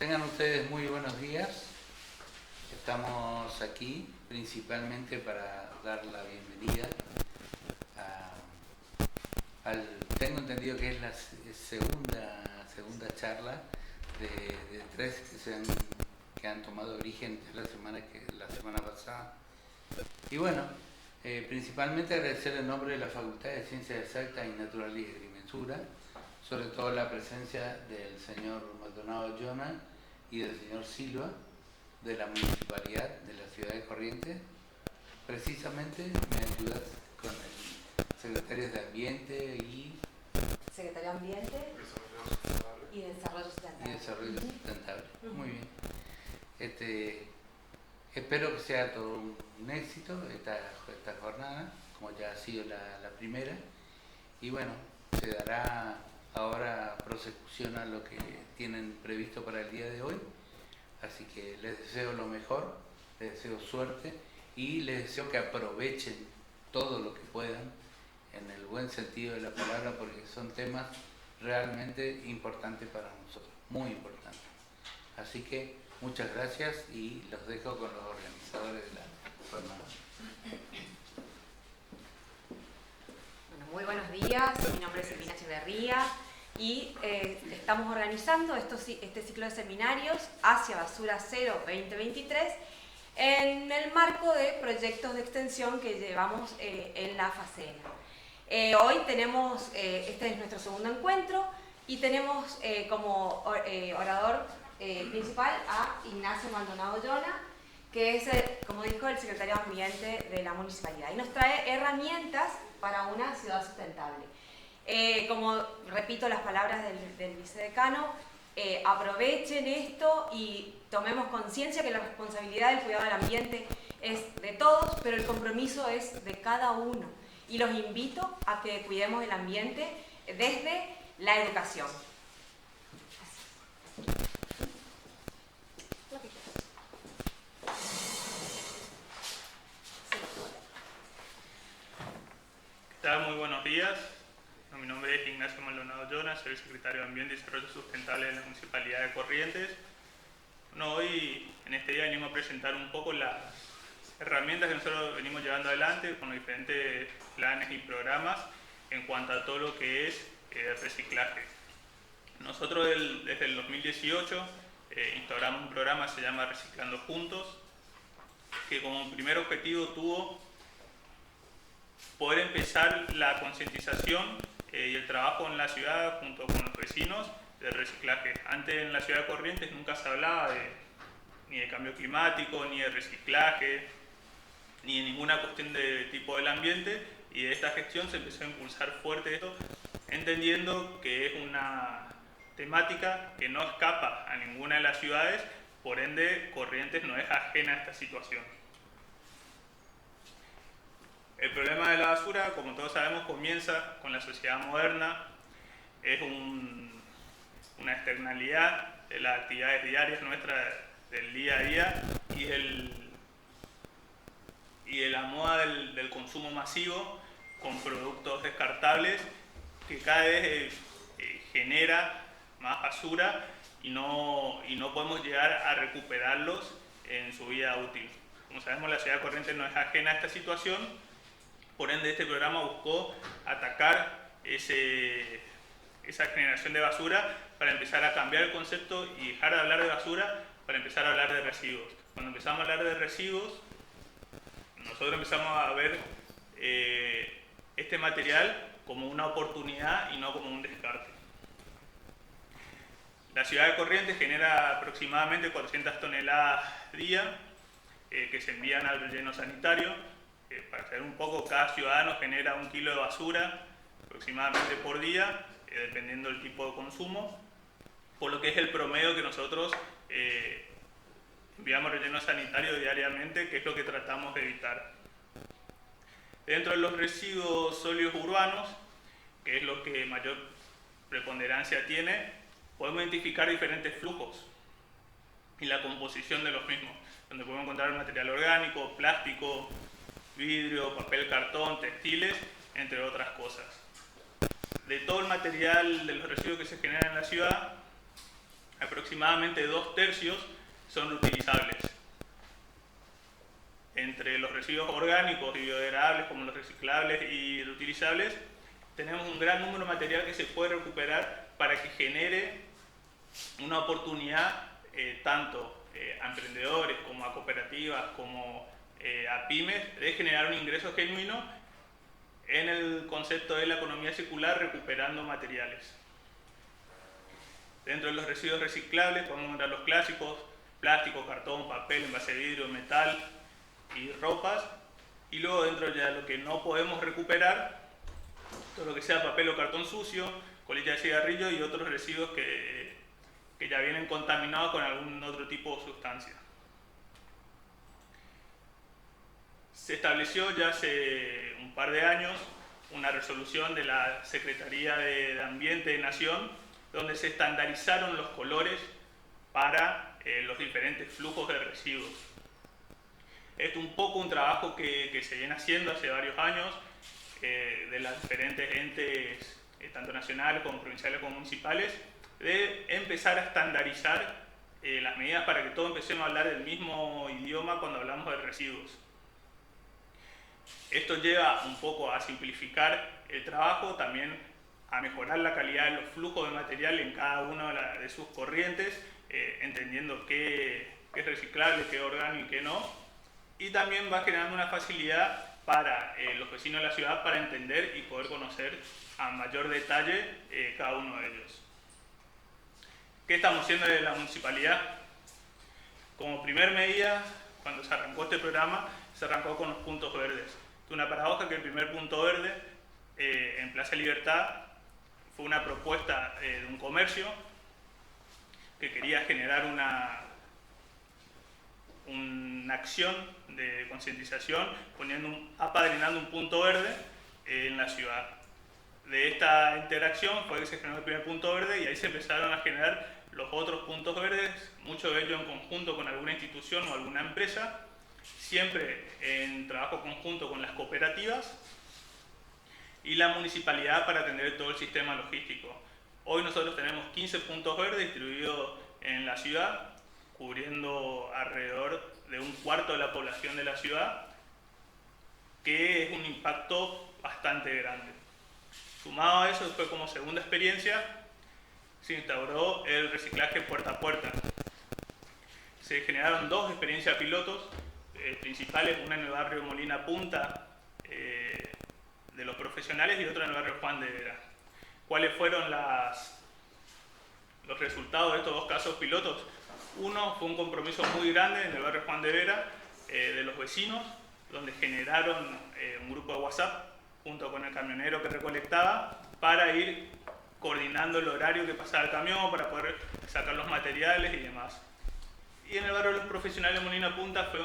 Tengan ustedes muy buenos días. Estamos aquí principalmente para dar la bienvenida tengo entendido que es la segunda charla de tres que han tomado origen la semana pasada. Y bueno, principalmente agradecer en nombre de la Facultad de Ciencias Exactas y Naturales y Agrimensura, sobre todo la presencia del señor Maldonado Jonah y del señor Silva, de la Municipalidad de la Ciudad de Corrientes. Precisamente me ayudas con el secretario de Ambiente y... Secretario de Ambiente y Desarrollo Sustentable. Y Desarrollo Sustentable. Muy bien. Espero que sea todo un éxito esta jornada, como ya ha sido la primera. Y bueno, se dará ahora prosecución a lo que tienen previsto para el día de hoy. Así que les deseo lo mejor, les deseo suerte y les deseo que aprovechen todo lo que puedan en el buen sentido de la palabra, porque son temas realmente importantes para nosotros, muy importantes. Así que muchas gracias y los dejo con los organizadores de la jornada. Bueno, muy buenos días, mi nombre es Elvina Echeverría y estamos organizando este ciclo de seminarios hacia Basura Cero 2023 en el marco de proyectos de extensión que llevamos en la FACENA. Hoy tenemos, este es nuestro segundo encuentro y tenemos como orador principal a Ignacio Maldonado Jonah, que es, como dijo, el secretario de Ambiente de la Municipalidad y nos trae herramientas para una ciudad sustentable. Como repito las palabras del vicedecano, aprovechen esto y tomemos conciencia que la responsabilidad del cuidado del ambiente es de todos, pero el compromiso es de cada uno. Y los invito a que cuidemos el ambiente desde la educación. ¿Qué tal? Muy buenos días. Mi nombre es Ignacio Maldonado Jonah, soy el secretario de Ambiente y Desarrollo Sustentable de la Municipalidad de Corrientes. Bueno, hoy en este día venimos a presentar un poco las herramientas que nosotros venimos llevando adelante con los diferentes planes y programas en cuanto a todo lo que es reciclaje. Nosotros desde el 2018 instauramos un programa que se llama Reciclando Juntos, que como primer objetivo tuvo poder empezar la concientización y el trabajo en la ciudad junto con los vecinos del reciclaje. Antes en la ciudad de Corrientes nunca se hablaba ni de cambio climático, ni de reciclaje, ni de ninguna cuestión de tipo del ambiente, y de esta gestión se empezó a impulsar fuerte esto, entendiendo que es una temática que no escapa a ninguna de las ciudades, por ende Corrientes no es ajena a esta situación. El problema de la basura, como todos sabemos, comienza con la sociedad moderna, es una externalidad de las actividades diarias nuestras del día a día y de la moda del consumo masivo con productos descartables que cada vez genera más basura y no podemos llegar a recuperarlos en su vida útil. Como sabemos, la ciudad de Corrientes no es ajena a esta situación, por ende este programa buscó atacar esa generación de basura para empezar a cambiar el concepto y dejar de hablar de basura para empezar a hablar de residuos. Cuando empezamos a hablar de residuos, nosotros empezamos a ver este material como una oportunidad y no como un descarte. La ciudad de Corrientes genera aproximadamente 400 toneladas día que se envían al relleno sanitario. Para saber un poco, cada ciudadano genera 1 kilo de basura aproximadamente por día, dependiendo del tipo de consumo, por lo que es el promedio que nosotros enviamos relleno sanitario diariamente, que es lo que tratamos de evitar. Dentro de los residuos sólidos urbanos, que es lo que mayor preponderancia tiene, podemos identificar diferentes flujos y la composición de los mismos, donde podemos encontrar material orgánico, plástico, vidrio, papel, cartón, textiles, entre otras cosas. De todo el material de los residuos que se generan en la ciudad, aproximadamente 2/3 son reutilizables. Entre los residuos orgánicos y biodegradables, como los reciclables y reutilizables, tenemos un gran número de material que se puede recuperar para que genere una oportunidad tanto a emprendedores como a cooperativas, como a pymes, de generar un ingreso genuino en el concepto de la economía circular, recuperando materiales. Dentro de los residuos reciclables podemos encontrar los clásicos: plástico, cartón, papel, envase de vidrio, metal y ropas. Y luego, dentro ya de lo que no podemos recuperar, todo lo que sea papel o cartón sucio, colilla de cigarrillo y otros residuos que ya vienen contaminados con algún otro tipo de sustancia. Se estableció ya hace un par de años una resolución de la Secretaría de Ambiente de Nación, donde se estandarizaron los colores para los diferentes flujos de residuos. Esto es un poco un trabajo que se viene haciendo hace varios años de las diferentes entes, tanto nacionales como provinciales como municipales, de empezar a estandarizar las medidas para que todos empecemos a hablar el mismo idioma cuando hablamos de residuos. Esto lleva un poco a simplificar el trabajo, también a mejorar la calidad de los flujos de material en cada una de sus corrientes, entendiendo qué es reciclable, qué es orgánico y qué no. Y también va generando una facilidad para los vecinos de la ciudad para entender y poder conocer a mayor detalle cada uno de ellos. ¿Qué estamos haciendo desde la municipalidad? Como primer medida, cuando se arrancó este programa, se arrancó con los puntos verdes. Es una paradoja que el primer punto verde en Plaza Libertad fue una propuesta de un comercio que quería generar una acción de concientización apadrinando un punto verde en la ciudad. De esta interacción fue que se generó el primer punto verde y ahí se empezaron a generar los otros puntos verdes, muchos de ellos en conjunto con alguna institución o alguna empresa, siempre en trabajo conjunto con las cooperativas y la municipalidad para atender todo el sistema logístico. Hoy nosotros tenemos 15 puntos verdes distribuidos en la ciudad, cubriendo alrededor de un cuarto de la población de la ciudad, que es un impacto bastante grande. Sumado a eso, fue como segunda experiencia, se instauró el reciclaje puerta a puerta. Se generaron dos experiencias pilotos principales, una en el barrio Molina Punta de los profesionales y otra en el barrio Juan de Vera. ¿Cuáles fueron los resultados de estos dos casos pilotos? Uno fue un compromiso muy grande en el barrio Juan de Vera de los vecinos, donde generaron un grupo de WhatsApp junto con el camionero que recolectaba para ir coordinando el horario que pasaba el camión, para poder sacar los materiales y demás. Y en el barrio de los profesionales de Molina Punta fue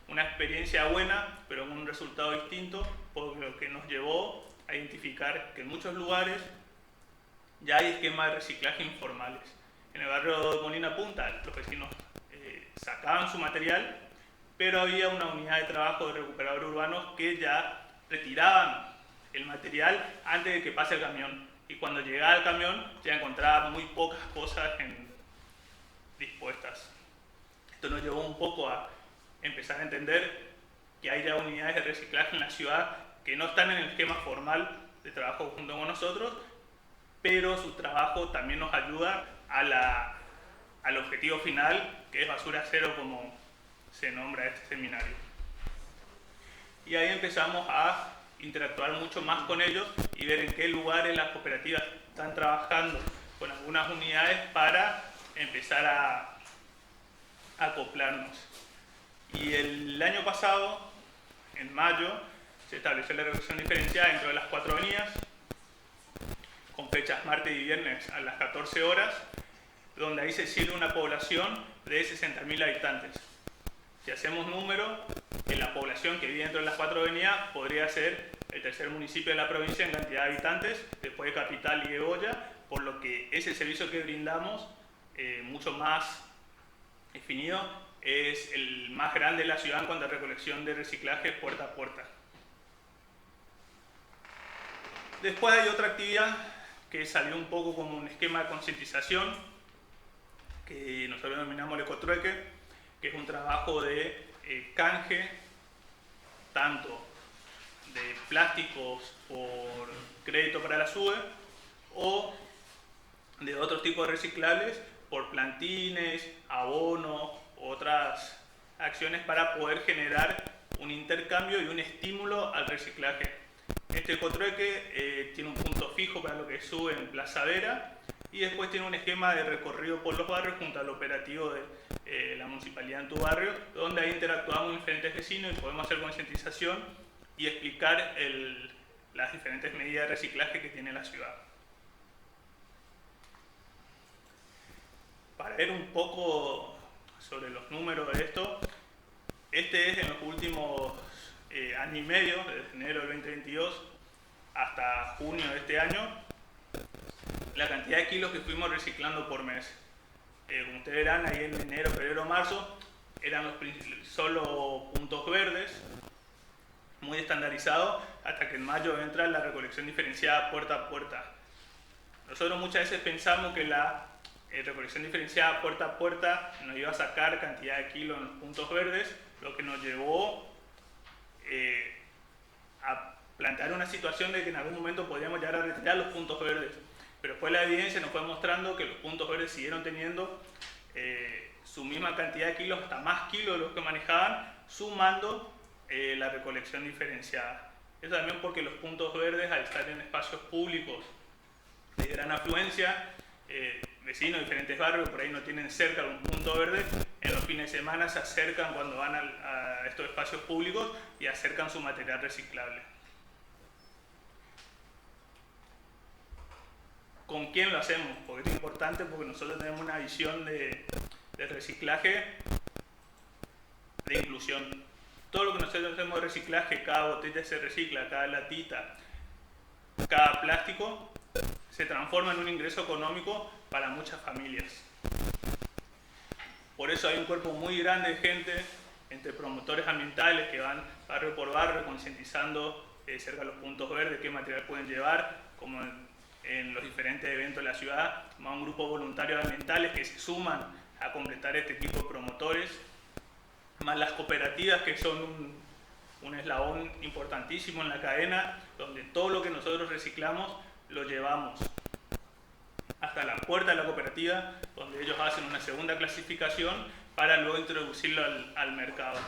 una experiencia buena, pero con un resultado distinto, por lo que nos llevó a identificar que en muchos lugares ya hay esquemas de reciclaje informales. En el barrio de Molina Punta los vecinos sacaban su material, pero había una unidad de trabajo de recuperadores urbanos que ya retiraban el material antes de que pase el camión. Y cuando llegaba el camión ya encontraba muy pocas cosas dispuestas. Esto nos llevó un poco a empezar a entender que hay ya unidades de reciclaje en la ciudad que no están en el esquema formal de trabajo junto con nosotros, pero su trabajo también nos ayuda al objetivo final, que es basura cero, como se nombra este seminario. Y ahí empezamos a interactuar mucho más con ellos y ver en qué lugares las cooperativas están trabajando con algunas unidades para empezar a acoplarnos. Y el año pasado, en mayo, se estableció la recolección diferenciada dentro de las 4 avenidas, con fechas martes y viernes a las 14 horas, donde ahí se sirve una población de 60.000 habitantes. Si hacemos número, en la población que vive dentro de las 4 avenidas podría ser el tercer municipio de la provincia en cantidad de habitantes, después de Capital y Egoya, por lo que ese servicio que brindamos, mucho más definido, es el más grande de la ciudad en cuanto a recolección de reciclaje puerta a puerta. Después hay otra actividad que salió un poco como un esquema de concientización, que nosotros denominamos el ecotrueque, que es un trabajo de canje, tanto de plásticos por crédito para la SUBE o de otros tipos de reciclables por plantines, abono, otras acciones para poder generar un intercambio y un estímulo al reciclaje. Este ecotrueque tiene un punto fijo para lo que sube en Plaza Vera y después tiene un esquema de recorrido por los barrios junto al operativo de la municipalidad en tu barrio, donde ahí interactuamos con diferentes vecinos y podemos hacer concientización y explicar las diferentes medidas de reciclaje que tiene la ciudad. Para ver un poco sobre los números de esto, este es en los últimos año y medio, desde enero del 2022 hasta junio de este año, la cantidad de kilos que fuimos reciclando por mes. Como ustedes verán, ahí en enero, febrero, marzo, eran solo puntos verdes, muy estandarizados, hasta que en mayo entra la recolección diferenciada puerta a puerta. Nosotros muchas veces pensamos que la recolección diferenciada puerta a puerta nos iba a sacar cantidad de kilos en los puntos verdes, lo que nos llevó a plantear una situación de que en algún momento podríamos llegar a retirar los puntos verdes. Pero después la evidencia nos fue mostrando que los puntos verdes siguieron teniendo su misma cantidad de kilos, hasta más kilos de los que manejaban, sumando la recolección diferenciada. Eso también porque los puntos verdes, al estar en espacios públicos de gran afluencia, vecinos de diferentes barrios por ahí no tienen cerca un punto verde, en los fines de semana se acercan cuando van a estos espacios públicos y acercan su material reciclable. ¿Con quién lo hacemos? Porque es importante, porque nosotros tenemos una visión de reciclaje de inclusión. Todo lo que nosotros hacemos de reciclaje, cada botella se recicla, cada latita, cada plástico, se transforma en un ingreso económico para muchas familias. Por eso hay un cuerpo muy grande de gente, entre promotores ambientales que van barrio por barrio concientizando cerca de los puntos verdes qué material pueden llevar, como en los diferentes eventos de la ciudad, más un grupo de voluntarios ambientales que se suman a completar este tipo de promotores, más las cooperativas que son un eslabón importantísimo en la cadena, donde todo lo que nosotros reciclamos lo llevamos hasta la puerta de la cooperativa, donde ellos hacen una segunda clasificación para luego introducirlo al mercado.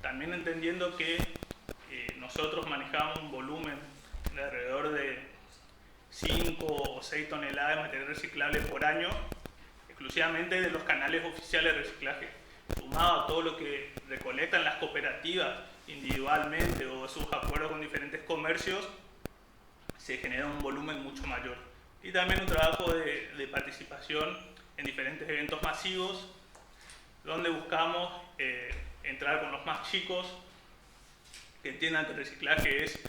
También entendiendo que nosotros manejamos un volumen de alrededor de 5 o 6 toneladas de material reciclable por año, exclusivamente de los canales oficiales de reciclaje, sumado a todo lo que recolectan las cooperativas individualmente o sus acuerdos con diferentes comercios, se genera un volumen mucho mayor. Y también un trabajo de participación en diferentes eventos masivos, donde buscamos entrar con los más chicos, que entiendan que el reciclaje es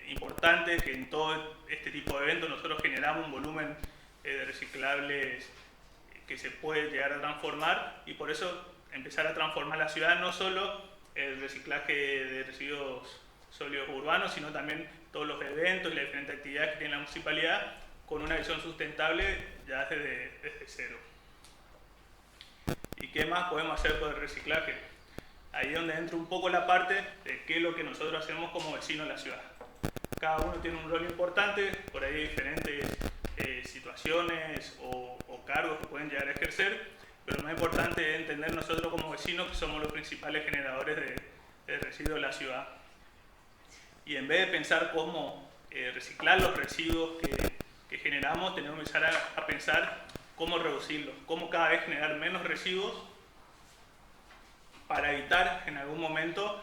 importante, que en todo este tipo de eventos nosotros generamos un volumen de reciclables que se puede llegar a transformar, y por eso empezar a transformar la ciudad, no solo el reciclaje de residuos sólidos urbanos, sino también todos los eventos y las diferentes actividades que tiene la municipalidad con una visión sustentable ya desde cero. ¿Y qué más podemos hacer por el reciclaje? Ahí es donde entra un poco la parte de qué es lo que nosotros hacemos como vecinos de la ciudad. Cada uno tiene un rol importante, por ahí hay diferentes situaciones o cargos que pueden llegar a ejercer, pero lo más importante es entender nosotros como vecinos que somos los principales generadores de residuos de la ciudad. Y en vez de pensar cómo reciclar los residuos que generamos, tenemos que empezar a pensar cómo reducirlos, cómo cada vez generar menos residuos para evitar en algún momento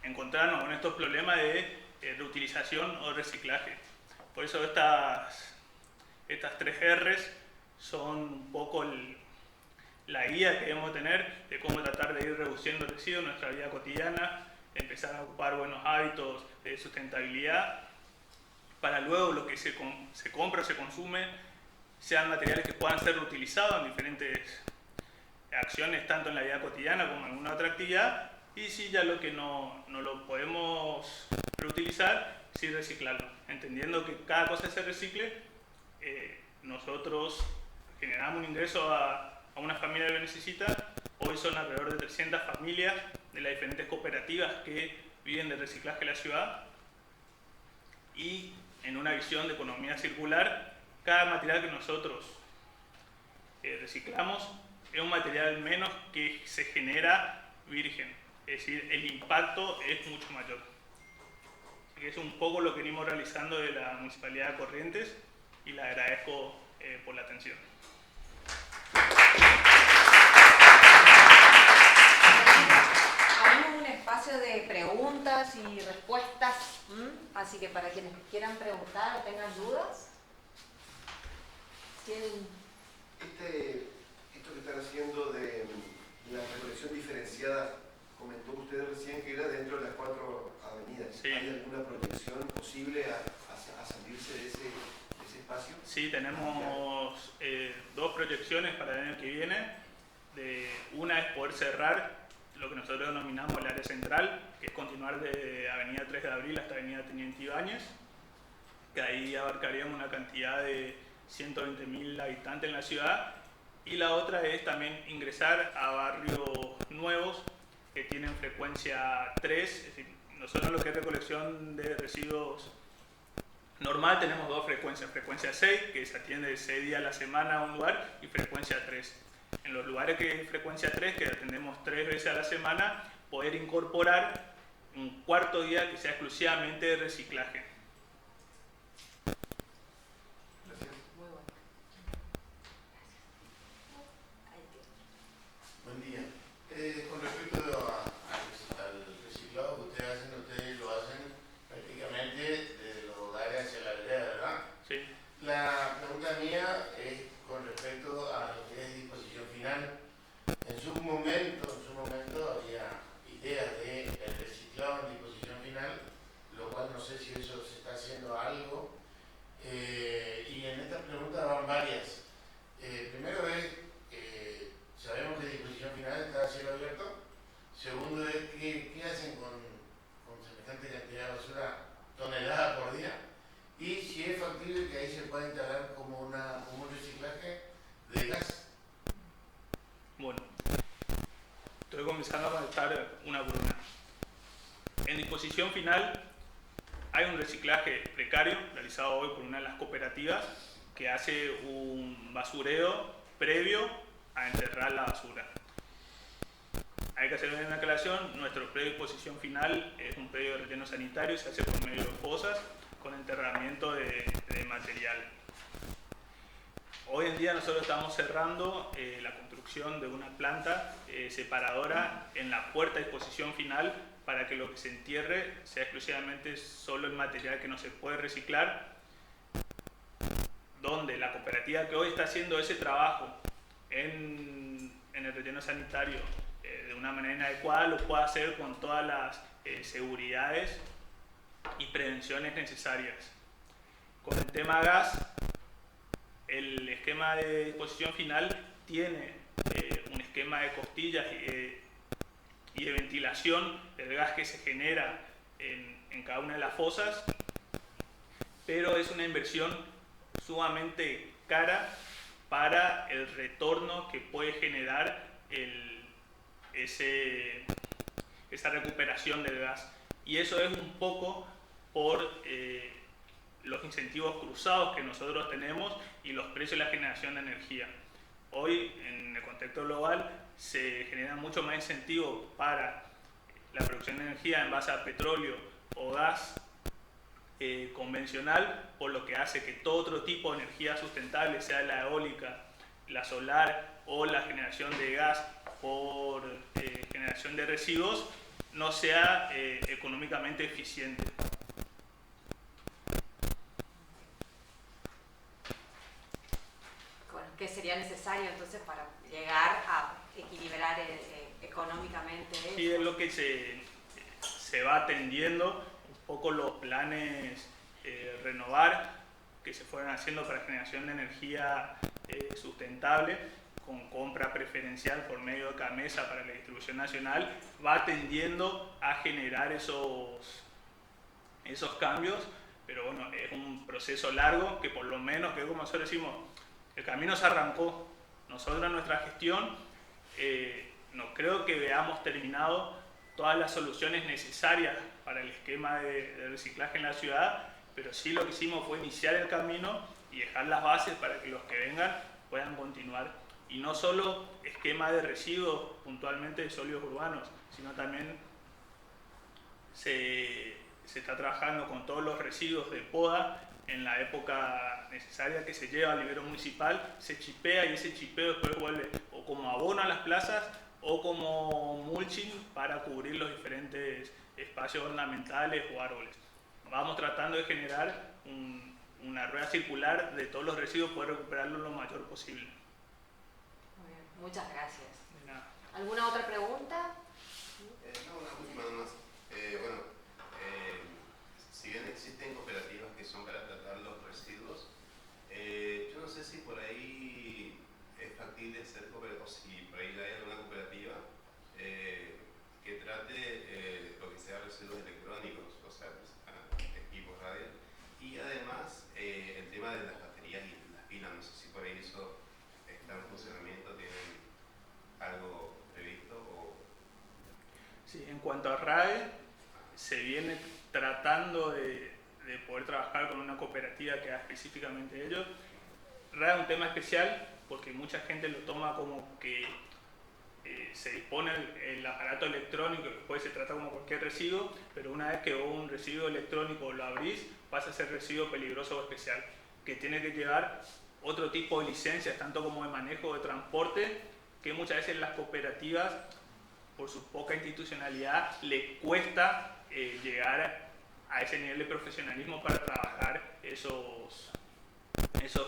encontrarnos con estos problemas de reutilización o reciclaje. Por eso estas 3 R's son un poco la guía que debemos tener de cómo tratar de ir reduciendo residuos en nuestra vida cotidiana, empezar a ocupar buenos hábitos de sustentabilidad, para luego lo que se compra o se consume sean materiales que puedan ser reutilizados en diferentes acciones, tanto en la vida cotidiana como en alguna otra actividad, y si ya lo que no lo podemos reutilizar, sí reciclarlo, entendiendo que cada cosa se recicle, nosotros generamos un ingreso a una familia que lo necesita. Hoy son alrededor de 300 familias de las diferentes cooperativas que viven del reciclaje de la ciudad. Y en una visión de economía circular, cada material que nosotros reciclamos es un material menos que se genera virgen. Es decir, el impacto es mucho mayor. Así que es un poco lo que venimos realizando de la Municipalidad de Corrientes y le agradezco por la atención. Abrimos un espacio de preguntas y respuestas, así que para quienes quieran preguntar o tengan dudas, tienen... Esto que están haciendo de la recolección diferenciada, comentó usted recién que era dentro de las 4 avenidas. Sí. ¿Hay alguna proyección posible a salirse de ese espacio? Sí, tenemos 2 proyecciones para el año que viene. Una es poder cerrar lo que nosotros denominamos el área central, que es continuar de Avenida 3 de Abril hasta Avenida Teniente Ibáñez, que ahí abarcaríamos una cantidad de 120.000 habitantes en la ciudad. Y la otra es también ingresar a barrios nuevos que tienen frecuencia 3. Es decir, nosotros lo que es recolección de residuos normal tenemos 2 frecuencias. Frecuencia 6, que se atiende 6 días a la semana a un lugar, y frecuencia 3. En los lugares que es frecuencia 3, que atendemos 3 veces a la semana, poder incorporar un cuarto día que sea exclusivamente de reciclaje. Muy bueno. Buen día. Con respecto al reciclado que ustedes lo hacen prácticamente desde los hogares hacia la vereda, ¿verdad? Sí. La pregunta mía es con respecto a lo que es disposición final. En su momento había ideas de el reciclado en disposición final, lo cual no sé si eso se está haciendo algo. Y en esta pregunta van varias. Primero es, sabemos que disposición final está a cielo abierto. Segundo es, ¿qué hacen con semejante cantidad de basura, tonelada por día? Y si es factible que ahí se pueda instalar como un reciclaje de gas. Bueno, estoy comenzando a contestar una por una. En disposición final hay un reciclaje precario realizado hoy por una de las cooperativas que hace un basureo previo a enterrar la basura. Hay que hacer una aclaración: nuestro predio de disposición final es un predio de relleno sanitario, se hace por medio de fosas con enterramiento de material. Hoy en día nosotros estamos cerrando la construcción de una planta separadora en la puerta de disposición final para que lo que se entierre sea exclusivamente solo el material que no se puede reciclar, donde la cooperativa que hoy está haciendo ese trabajo en el relleno sanitario de una manera inadecuada lo pueda hacer con todas las seguridades y prevenciones necesarias. Con el tema gas, el esquema de disposición final tiene un esquema de costillas y de ventilación del gas que se genera en cada una de las fosas, pero es una inversión sumamente cara para el retorno que puede generar esa recuperación del gas. Y eso es un poco por los incentivos cruzados que nosotros tenemos y los precios de la generación de energía. Hoy, en el contexto global, se genera mucho más incentivo para la producción de energía en base a petróleo o gas convencional, por lo que hace que todo otro tipo de energía sustentable, sea la eólica, la solar o la generación de gas por generación de residuos, no sea económicamente eficiente. ¿Qué sería necesario entonces para llegar a equilibrar económicamente eso? Sí, es lo que se va atendiendo, un poco los planes renovar que se fueron haciendo para generación de energía sustentable, con compra preferencial por medio de CAMESA para la distribución nacional, va tendiendo a generar esos cambios, pero bueno, es un proceso largo que por lo menos, que como nosotros decimos, el camino se arrancó. Nosotros en nuestra gestión no creo que veamos terminado todas las soluciones necesarias para el esquema de reciclaje en la ciudad, pero sí lo que hicimos fue iniciar el camino y dejar las bases para que los que vengan puedan continuar. Y no solo esquema de residuos puntualmente de sólidos urbanos, sino también se está trabajando con todos los residuos de poda en la época necesaria que se lleva al nivel municipal, se chipea y ese chipeo después vuelve o como abono a las plazas o como mulching para cubrir los diferentes espacios ornamentales o árboles. Vamos tratando de generar una rueda circular de todos los residuos, poder recuperarlo lo mayor posible. Muy bien, muchas gracias. De nada. ¿Alguna otra pregunta? No, una última nomás. Si bien existen cooperativas que son para tratar los residuos, yo no sé si por ahí es factible ser cooperativa, o si por ahí hay alguna cooperativa que trate lo que sea residuos electrónicos, o sea, equipos radio, y además el tema de las baterías y las pilas, no sé si por ahí eso está en funcionamiento, tienen algo previsto o... Sí, en cuanto a RAE, se viene tratando de poder trabajar con una cooperativa que haga específicamente ellos. RAE es un tema especial porque mucha gente lo toma como que se dispone el aparato electrónico, que después se trata como cualquier residuo, pero una vez que un residuo electrónico lo abrís, pasa a ser residuo peligroso o especial, que tiene que llevar otro tipo de licencias, tanto como de manejo de transporte, que muchas veces las cooperativas, por su poca institucionalidad, le cuesta llegar a ese nivel de profesionalismo para trabajar esos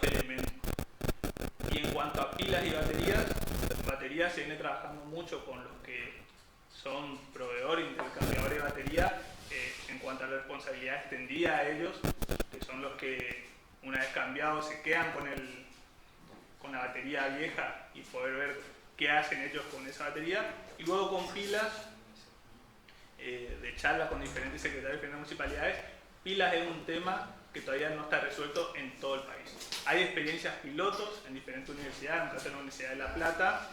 elementos. Y en cuanto a pilas y baterías se viene trabajando mucho con los que son proveedores, intercambiadores de baterías, en cuanto a la responsabilidad extendida a ellos, que son los que una vez cambiados se quedan con la batería vieja y poder ver qué hacen ellos con esa batería. Y luego con pilas, de charlas con diferentes secretarios de diferentes municipalidades, pilas es un tema que todavía no está resuelto en todo el país. Hay experiencias pilotos en diferentes universidades, en el caso de la Universidad de La Plata,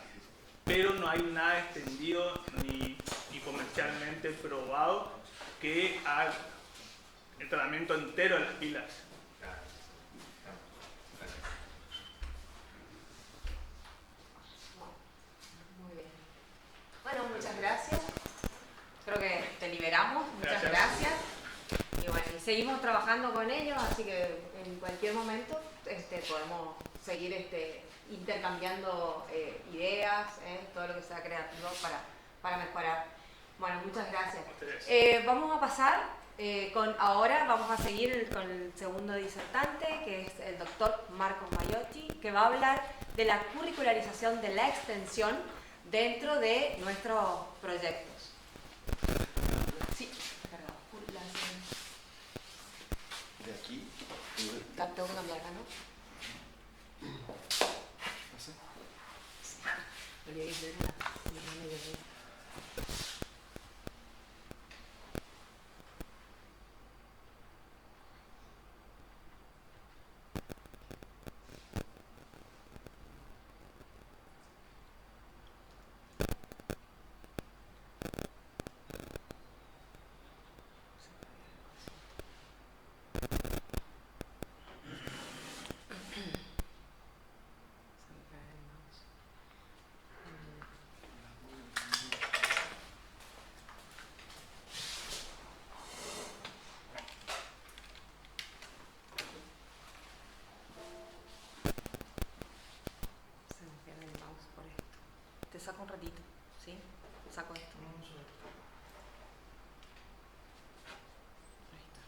pero no hay nada extendido ni comercialmente probado que haga el tratamiento entero de las pilas. Muy bien. Bueno, muchas gracias. Creo que te liberamos. Muchas gracias. Y bueno, y seguimos trabajando con ellos, así que en cualquier momento podemos seguir intercambiando ideas, todo lo que sea creativo para mejorar. Bueno, muchas gracias. Vamos a pasar, ahora vamos a seguir con el segundo disertante, que es el doctor Marcos Maiotti, que va a hablar de la curricularización de la extensión dentro de nuestros proyectos. Sí, perdón. De aquí. Tengo que cambiar acá, ¿no? ¿Pasa? Te saco un ratito, ¿sí? Saco esto. Ahí está.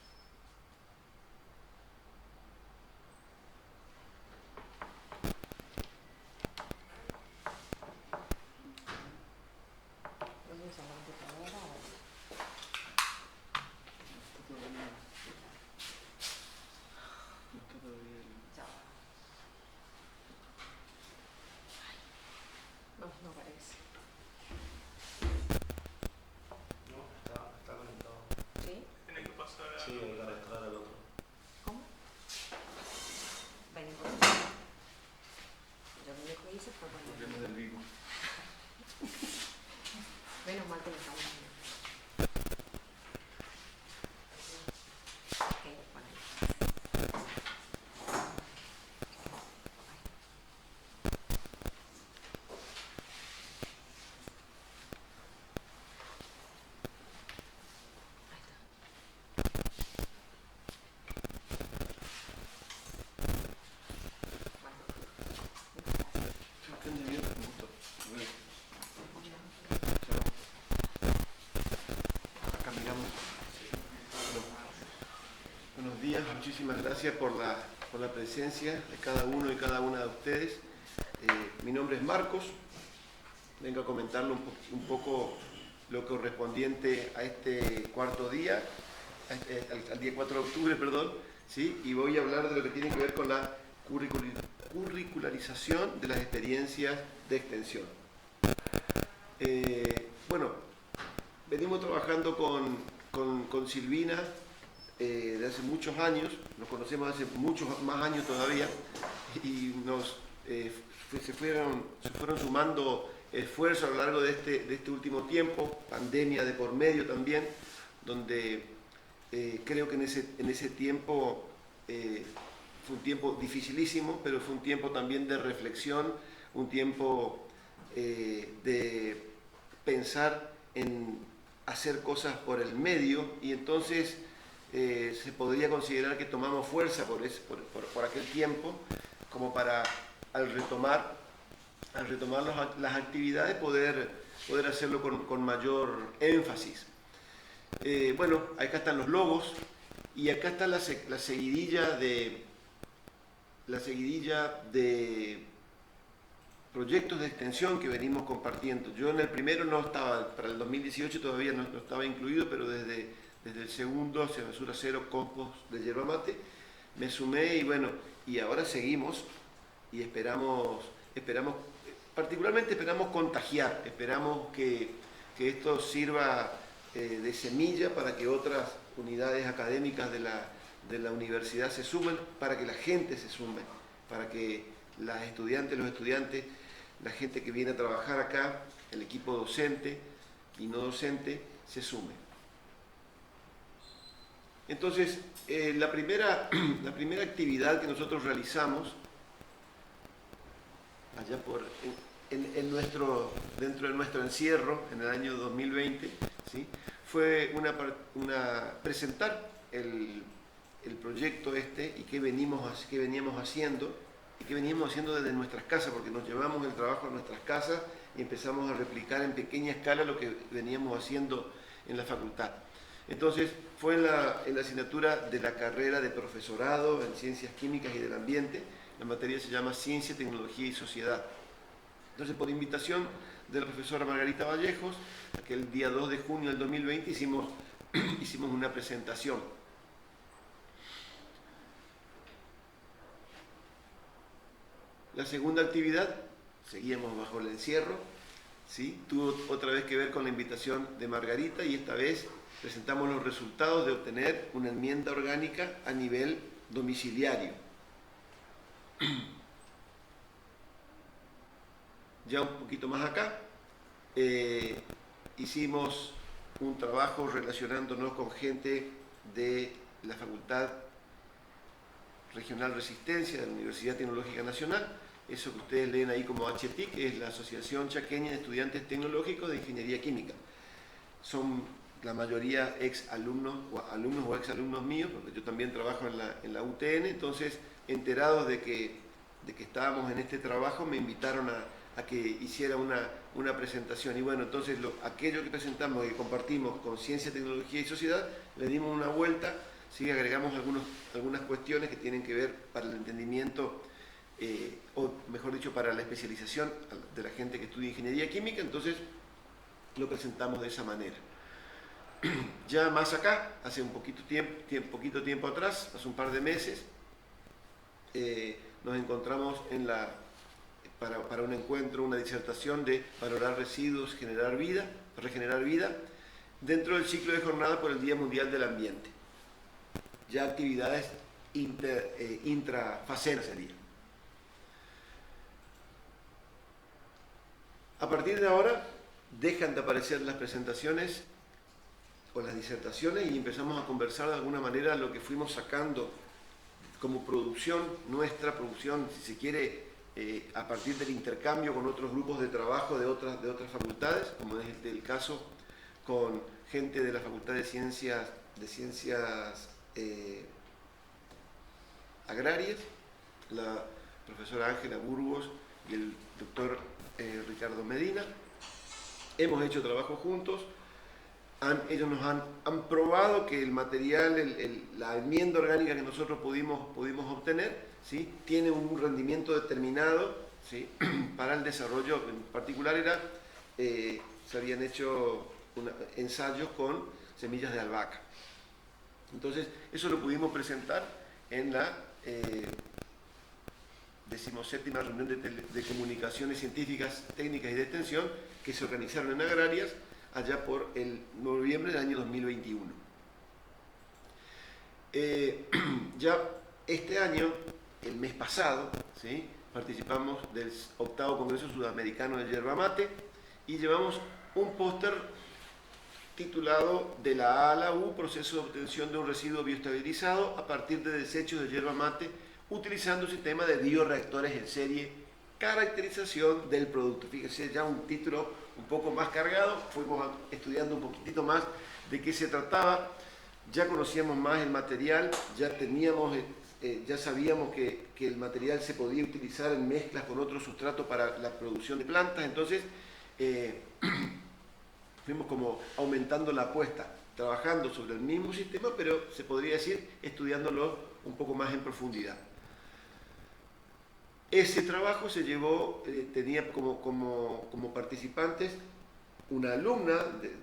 ¿Voy a usar la computadora o...? Ya va. No parece. No, está conectado. ¿Sí? Tiene que pasar a... Sí, hay que arrastrar al otro. ¿Cómo? Ven, por favor. Muchísimas gracias por la presencia de cada uno y cada una de ustedes. Mi nombre es Marcos. Vengo a comentarle un poco lo correspondiente a este cuarto día, al día 4 de octubre, perdón, ¿sí? Y voy a hablar de lo que tiene que ver con la curricularización de las experiencias de extensión. Bueno, venimos trabajando con Silvina de hace muchos años, nos conocemos hace muchos más años todavía, y se fueron sumando esfuerzos a lo largo de este último tiempo, pandemia de por medio también, donde creo que en ese tiempo fue un tiempo dificilísimo, pero fue un tiempo también de reflexión, un tiempo de pensar en hacer cosas por el medio, y entonces se podría considerar que tomamos fuerza por aquel tiempo, como para al retomar las actividades poder hacerlo con mayor énfasis. Bueno, acá están los logos y acá está la seguidilla de proyectos de extensión que venimos compartiendo. Yo en el primero no estaba, para el 2018 todavía no estaba incluido, pero desde el segundo, hacia Basura Cero, compost de yerba mate, me sumé, y bueno, y ahora seguimos y esperamos, particularmente esperamos contagiar, esperamos que esto sirva de semilla para que otras unidades académicas de la universidad se sumen, para que la gente se sume, para que los estudiantes, la gente que viene a trabajar acá, el equipo docente y no docente, se sume. Entonces, la primera actividad que nosotros realizamos allá dentro de nuestro encierro en el año 2020, ¿sí? Fue presentar el proyecto y qué veníamos haciendo desde nuestras casas, porque nos llevamos el trabajo a nuestras casas y empezamos a replicar en pequeña escala lo que veníamos haciendo en la facultad. Entonces fue en la asignatura de la carrera de profesorado en Ciencias Químicas y del Ambiente. La materia se llama Ciencia, Tecnología y Sociedad. Entonces, por invitación de la profesora Margarita Vallejos, aquel día 2 de junio del 2020 hicimos una presentación. La segunda actividad, seguíamos bajo el encierro, ¿sí? Tuvo otra vez que ver con la invitación de Margarita, y esta vez presentamos los resultados de obtener una enmienda orgánica a nivel domiciliario. Ya un poquito más acá, hicimos un trabajo relacionándonos con gente de la Facultad Regional Resistencia de la Universidad Tecnológica Nacional, eso que ustedes leen ahí como HTIC, que es la Asociación Chaqueña de Estudiantes Tecnológicos de Ingeniería Química. Son la mayoría alumnos o ex alumnos míos, porque yo también trabajo en la UTN. Entonces, enterados de que estábamos en este trabajo, me invitaron a que hiciera una presentación. Y bueno, entonces aquello que presentamos y que compartimos con Ciencia, Tecnología y Sociedad, le dimos una vuelta, ¿sí? Agregamos algunas cuestiones que tienen que ver para el entendimiento, o mejor dicho, para la especialización de la gente que estudia Ingeniería Química. Entonces lo presentamos de esa manera. Ya más acá, hace un poquito tiempo atrás, hace un par de meses, nos encontramos para un encuentro, una disertación de valorar residuos, regenerar vida, dentro del ciclo de jornada por el Día Mundial del Ambiente. Ya actividades intrafacenas serían. A partir de ahora dejan de aparecer las presentaciones o las disertaciones y empezamos a conversar de alguna manera lo que fuimos sacando como producción, nuestra producción, si se quiere, a partir del intercambio con otros grupos de trabajo de otras facultades, como es el caso con gente de la Facultad de Ciencias Agrarias, la profesora Ángela Burgos y el doctor Ricardo Medina. Hemos hecho trabajo juntos, ellos nos han probado que el material, la enmienda orgánica que nosotros pudimos obtener, ¿sí? Tiene un rendimiento determinado, ¿sí? Para el desarrollo. En particular se habían hecho ensayos con semillas de albahaca. Entonces, eso lo pudimos presentar en la 17ª reunión de comunicaciones científicas, técnicas y de extensión que se organizaron en Agrarias allá por el noviembre del año 2021. Ya este año, el mes pasado, ¿sí? Participamos del 8º Congreso Sudamericano de Yerba Mate y llevamos un póster titulado "De la A a la U, proceso de obtención de un residuo bioestabilizado a partir de desechos de yerba mate utilizando un sistema de bioreactores en serie, caracterización del producto". Fíjense, ya un título un poco más cargado, fuimos estudiando un poquitito más de qué se trataba, ya conocíamos más el material, ya sabíamos que el material se podía utilizar en mezclas con otros sustratos para la producción de plantas, entonces fuimos como aumentando la apuesta, trabajando sobre el mismo sistema, pero se podría decir estudiándolo un poco más en profundidad. Ese trabajo se llevó, tenía como participantes una alumna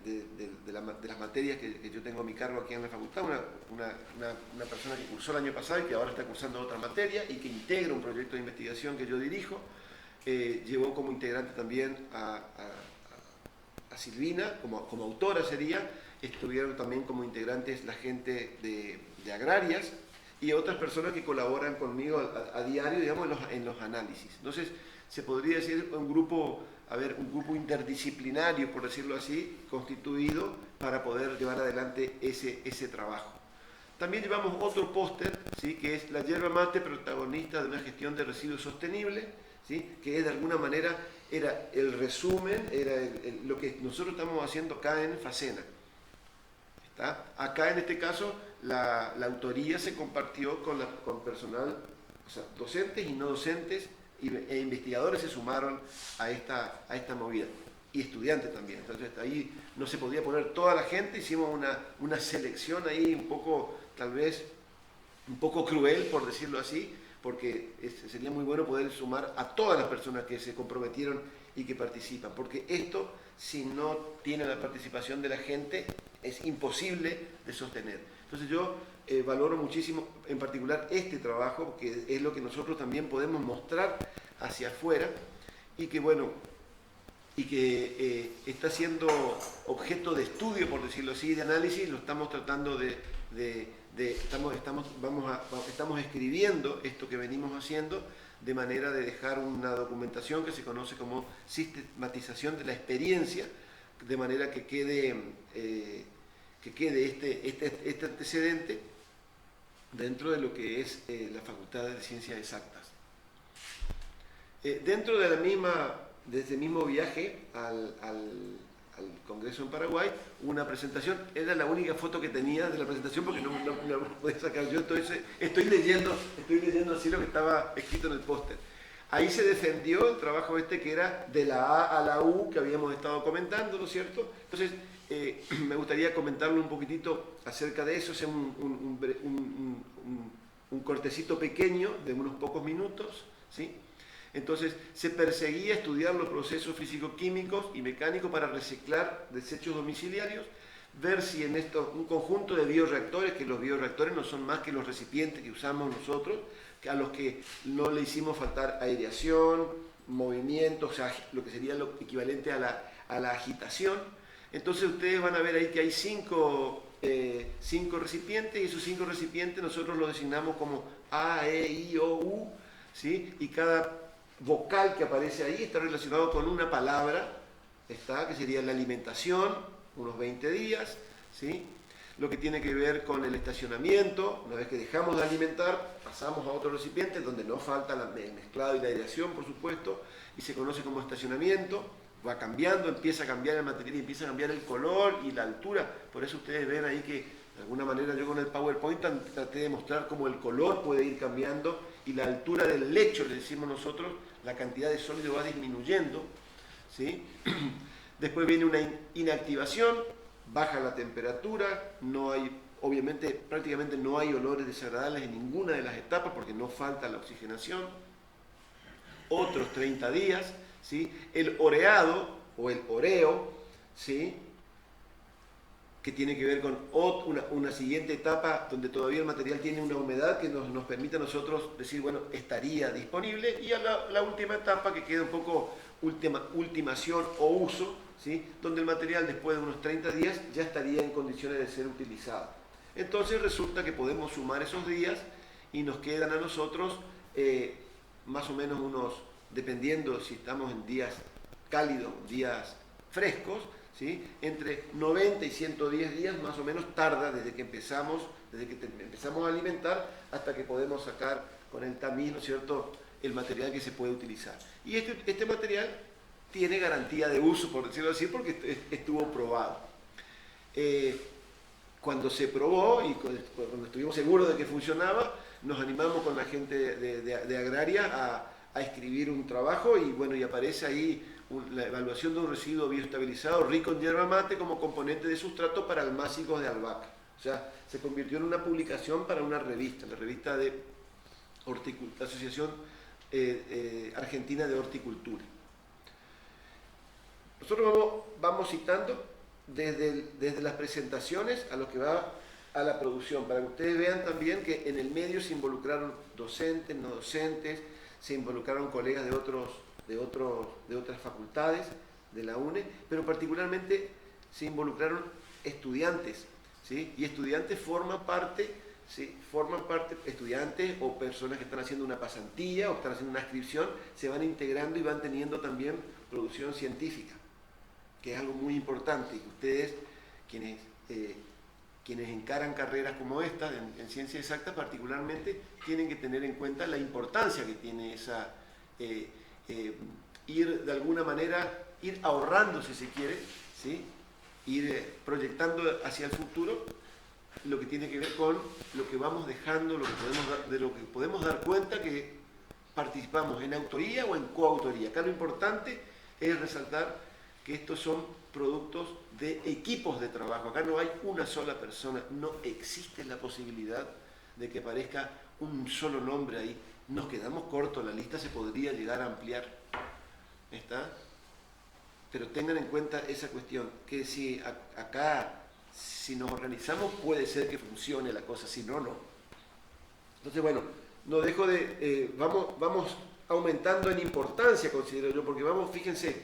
de las materias que yo tengo a mi cargo aquí en la facultad, una persona que cursó el año pasado y que ahora está cursando otra materia y que integra un proyecto de investigación que yo dirijo. Llevó como integrante también a Silvina, como autora sería. Estuvieron también como integrantes la gente de Agrarias y otras personas que colaboran conmigo a diario, digamos, en los análisis. Entonces, se podría decir un grupo interdisciplinario, por decirlo así, constituido para poder llevar adelante ese trabajo. También llevamos otro póster, ¿sí? Que es la yerba mate protagonista de una gestión de residuos sostenible, ¿sí? Que es de alguna manera era el resumen, era lo que nosotros estamos haciendo acá en Facena. ¿Está? Acá en este caso la autoría se compartió con personal, o sea, docentes y no docentes e investigadores se sumaron a esta movida, y estudiantes también. Entonces ahí no se podía poner toda la gente, hicimos una selección ahí un poco, tal vez, un poco cruel, por decirlo así, porque sería muy bueno poder sumar a todas las personas que se comprometieron y que participan, porque esto, si no tiene la participación de la gente, es imposible de sostener. Entonces yo valoro muchísimo, en particular, este trabajo, que es lo que nosotros también podemos mostrar hacia afuera, y que, bueno, está siendo objeto de estudio, por decirlo así, de análisis. Lo estamos tratando estamos escribiendo esto que venimos haciendo, de manera de dejar una documentación que se conoce como sistematización de la experiencia, de manera que quede este antecedente dentro de lo que es la Facultad de Ciencias Exactas. Dentro de ese mismo viaje al Congreso en Paraguay, una presentación, era la única foto que tenía de la presentación porque no podía sacar. Yo estoy leyendo así lo que estaba escrito en el póster. Ahí se defendió el trabajo que era de la A a la U, que habíamos estado comentando, ¿no es cierto? Entonces, me gustaría comentarle un poquitito acerca de eso, hacer un cortecito pequeño de unos pocos minutos, ¿sí? Entonces, se perseguía estudiar los procesos físico-químicos y mecánicos para reciclar desechos domiciliarios, ver si en un conjunto de bioreactores, que los bioreactores no son más que los recipientes que usamos nosotros, que a los que no le hicimos faltar aireación, movimiento, o sea, lo que sería lo equivalente a la agitación. Entonces ustedes van a ver ahí que hay cinco recipientes, y esos 5 recipientes nosotros los designamos como A, E, I, O, U, ¿sí? Y cada vocal que aparece ahí está relacionado con una palabra, que sería la alimentación, unos 20 días, ¿sí? Lo que tiene que ver con el estacionamiento, una vez que dejamos de alimentar, pasamos a otro recipiente donde no falta el mezclado y la aireación, por supuesto, y se conoce como estacionamiento. Va cambiando, empieza a cambiar el material y empieza a cambiar el color y la altura. Por eso ustedes ven ahí que, de alguna manera, yo con el PowerPoint traté de mostrar cómo el color puede ir cambiando y la altura del lecho, le decimos nosotros, la cantidad de sólido va disminuyendo, ¿sí? Después viene una inactivación, baja la temperatura, no hay, obviamente prácticamente no hay olores desagradables en ninguna de las etapas porque no falta la oxigenación. Otros 30 días, ¿sí? El oreado o el oreo, ¿sí? Que tiene que ver con una siguiente etapa donde todavía el material tiene una humedad que nos permite a nosotros decir, bueno, estaría disponible, y a la última etapa que queda un poco ultimación o uso, ¿sí? Donde el material después de unos 30 días ya estaría en condiciones de ser utilizado. Entonces resulta que podemos sumar esos días y nos quedan a nosotros más o menos unos, dependiendo si estamos en días cálidos, días frescos, ¿sí? Entre 90 y 110 días más o menos tarda desde que empezamos a alimentar hasta que podemos sacar con el tamiz, ¿no es cierto?, el material que se puede utilizar. Y este material tiene garantía de uso, por decirlo así, porque estuvo probado. Cuando se probó y cuando estuvimos seguros de que funcionaba, nos animamos con la gente de Agraria a escribir un trabajo, y bueno, y aparece ahí la evaluación de un residuo bioestabilizado rico en yerba mate como componente de sustrato para almácigos de albahaca. O sea, se convirtió en una publicación para una revista, la revista de la Asociación Argentina de Horticultura. Nosotros vamos citando desde las presentaciones a lo que va a la producción, para que ustedes vean también que en el medio se involucraron docentes, no docentes, se involucraron colegas de otras facultades de la UNE, pero particularmente se involucraron estudiantes, ¿sí? Y estudiantes forman parte, estudiantes o personas que están haciendo una pasantía o están haciendo una inscripción, se van integrando y van teniendo también producción científica, que es algo muy importante, y que ustedes, quienes encaran carreras como esta, en ciencia exacta particularmente, tienen que tener en cuenta la importancia que tiene esa... ir de alguna manera, ir ahorrando si se quiere, ¿sí? Ir proyectando hacia el futuro lo que tiene que ver con lo que vamos dejando, de lo que podemos dar cuenta que participamos en autoría o en coautoría. Acá lo importante es resaltar que estos son productos de equipos de trabajo. Acá no hay una sola persona, no existe la posibilidad de que aparezca un solo nombre ahí. Nos quedamos cortos, la lista se podría llegar a ampliar. ¿Está? Pero tengan en cuenta esa cuestión, que si acá, si nos organizamos, puede ser que funcione la cosa, si no, no. Entonces, bueno, no dejo de... vamos aumentando en importancia, considero yo, porque fíjense,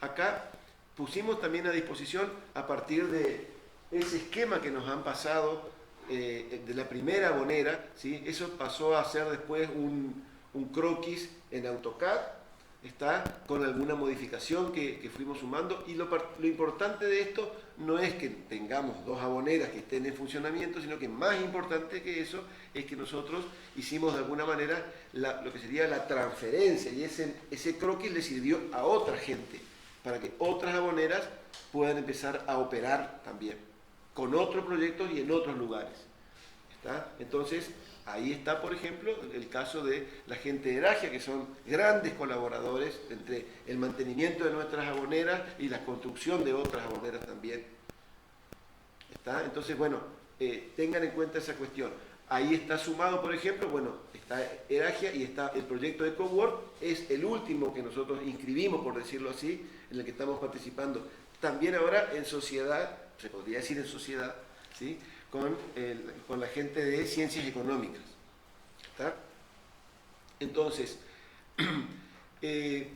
acá pusimos también a disposición, a partir de ese esquema que nos han pasado de la primera abonera, ¿sí? Eso pasó a ser después un croquis en AutoCAD, está con alguna modificación que fuimos sumando, y lo importante de esto no es que tengamos 2 aboneras que estén en funcionamiento, sino que más importante que eso es que nosotros hicimos de alguna manera lo que sería la transferencia, y ese croquis le sirvió a otra gente para que otras aboneras puedan empezar a operar también con otros proyectos y en otros lugares. ¿Está? Entonces, ahí está, por ejemplo, el caso de la gente de Eragia, que son grandes colaboradores entre el mantenimiento de nuestras aboneras y la construcción de otras aboneras también. ¿Está? Entonces, bueno, tengan en cuenta esa cuestión. Ahí está sumado, por ejemplo, bueno, está Eragia y está el proyecto de Cowork, es el último que nosotros inscribimos, por decirlo así, en el que estamos participando. También ahora en sociedad, se podría decir en sociedad, ¿sí? Con la gente de ciencias económicas. ¿Está? Entonces,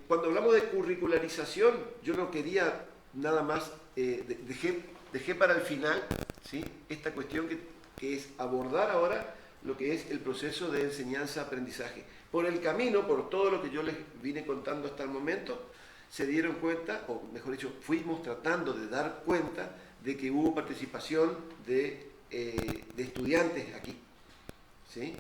cuando hablamos de curricularización, yo no quería nada más, dejé para el final, ¿sí? Esta cuestión que es abordar ahora lo que es el proceso de enseñanza-aprendizaje. Por el camino, por todo lo que yo les vine contando hasta el momento, se dieron cuenta, o mejor dicho, fuimos tratando de dar cuenta de que hubo participación de estudiantes aquí, ¿sí?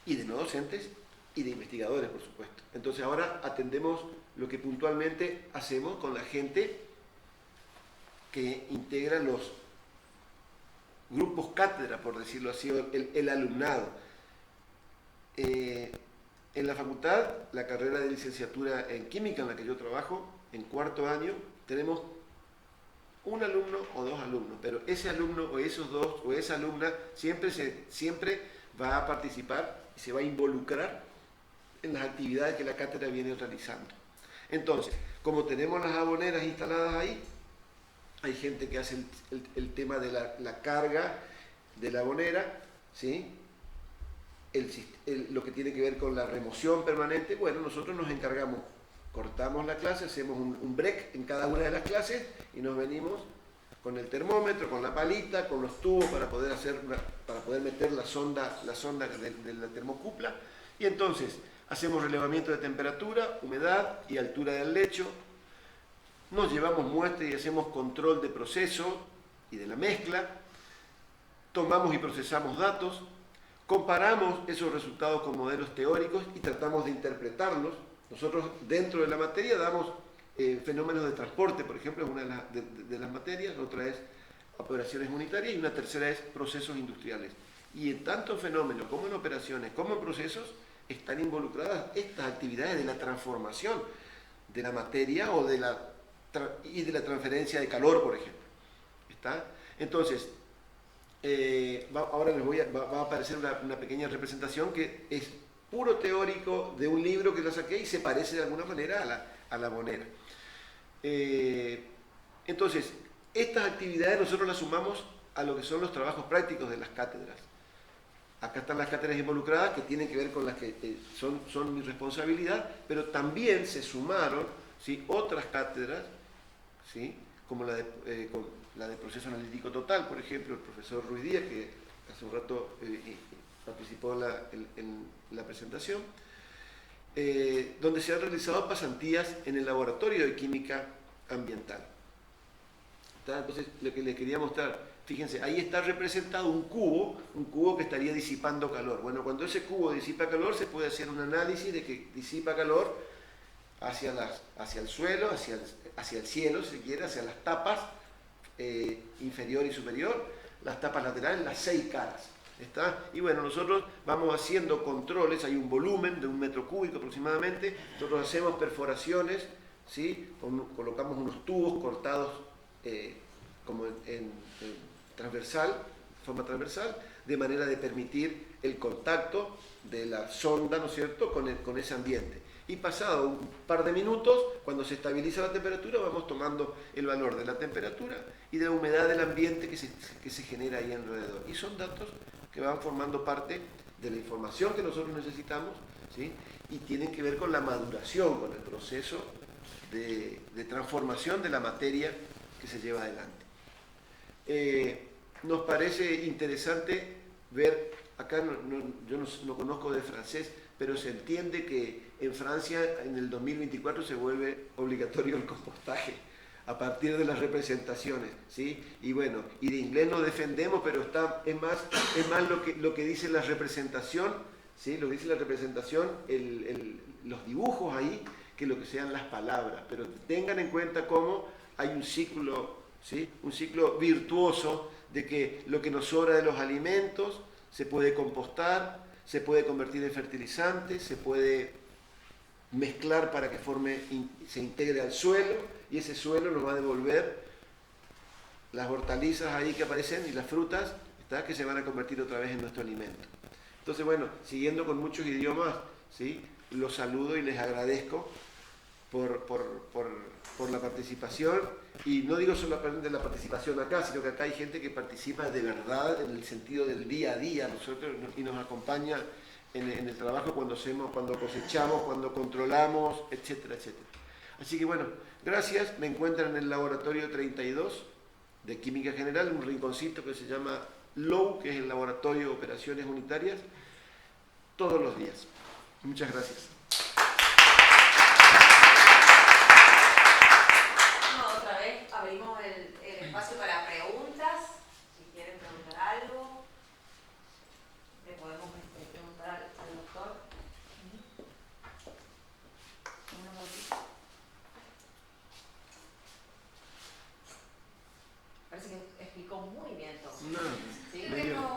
Y de no docentes y de investigadores, por supuesto. Entonces ahora atendemos lo que puntualmente hacemos con la gente que integra los grupos cátedra, por decirlo así, el alumnado. En la facultad, la carrera de licenciatura en química en la que yo trabajo, en 4º año, tenemos un alumno o dos alumnos, pero ese alumno o esos dos o esa alumna siempre va a participar y se va a involucrar en las actividades que la cátedra viene realizando. Entonces, como tenemos las aboneras instaladas ahí, hay gente que hace el tema de la carga de la abonera, ¿sí? Lo que tiene que ver con la remoción permanente. Bueno, nosotros nos encargamos, cortamos la clase, hacemos un break en cada una de las clases y nos venimos con el termómetro, con la palita, con los tubos para poder meter la sonda de la termocupla, y entonces hacemos relevamiento de temperatura, humedad y altura del lecho, nos llevamos muestras y hacemos control de proceso y de la mezcla, tomamos y procesamos datos, comparamos esos resultados con modelos teóricos y tratamos de interpretarlos. Nosotros dentro de la materia damos fenómenos de transporte, por ejemplo, es una de las materias, otra es operaciones unitarias y una tercera es procesos industriales. Y en tanto en fenómenos como en operaciones como en procesos están involucradas estas actividades de la transformación de la materia y de la transferencia de calor, por ejemplo. ¿Está? Entonces, ahora va a aparecer una pequeña representación que es puro teórico de un libro que lo saqué y se parece de alguna manera a la abonera. Entonces, estas actividades nosotros las sumamos a lo que son los trabajos prácticos de las cátedras. Acá están las cátedras involucradas que tienen que ver con las que son mi responsabilidad, pero también se sumaron, ¿sí?, otras cátedras, ¿sí?, como la de proceso analítico total, por ejemplo, el profesor Ruiz Díaz, que hace un rato participó en la presentación, donde se han realizado pasantías en el laboratorio de química ambiental. ¿Está? Entonces, lo que les quería mostrar, fíjense, ahí está representado un cubo que estaría disipando calor. Bueno, cuando ese cubo disipa calor, se puede hacer un análisis de que disipa calor hacia el suelo, hacia el cielo, si se quiere, hacia las tapas inferior y superior, las tapas laterales, las 6 caras. ¿Está? Y bueno, nosotros vamos haciendo controles, hay un volumen de 1 metro cúbico aproximadamente, nosotros hacemos perforaciones, ¿sí?, colocamos unos tubos cortados como en transversal, forma transversal, de manera de permitir el contacto de la sonda, ¿no es cierto?, con ese ambiente. Y pasado un par de minutos, cuando se estabiliza la temperatura, vamos tomando el valor de la temperatura y de la humedad del ambiente que se genera ahí alrededor. Y son datos que van formando parte de la información que nosotros necesitamos, ¿sí?, y tienen que ver con la maduración, con el proceso de transformación de la materia que se lleva adelante. Nos parece interesante ver, acá yo no conozco de francés, pero se entiende que en Francia en el 2024 se vuelve obligatorio el compostaje a partir de las representaciones, ¿sí? Y bueno, y de inglés no defendemos, pero es más lo que dice la representación, ¿sí?, lo que dice la representación, los dibujos ahí, que lo que sean las palabras, pero tengan en cuenta cómo hay un ciclo, ¿sí?, un ciclo virtuoso de que lo que nos sobra de los alimentos se puede compostar, se puede convertir en fertilizante, se puede mezclar para que se integre al suelo, y ese suelo nos va a devolver las hortalizas ahí que aparecen y las frutas, ¿está?, que se van a convertir otra vez en nuestro alimento. Entonces, bueno, siguiendo con muchos idiomas, ¿sí?, los saludo y les agradezco por la participación, y no digo solamente la participación acá, sino que acá hay gente que participa de verdad en el sentido del día a día, nosotros, y nos acompaña en el trabajo cuando cosechamos, cuando controlamos, etcétera, etcétera. Así que bueno, gracias, me encuentran en el laboratorio 32 de Química General, un rinconcito que se llama LOU, que es el Laboratorio de Operaciones Unitarias, todos los días. Muchas gracias. Otra vez abrimos el espacio para preguntas. Si quieren preguntar algo, le podemos preguntar al doctor. Parece que explicó muy bien todo. ¿Sí?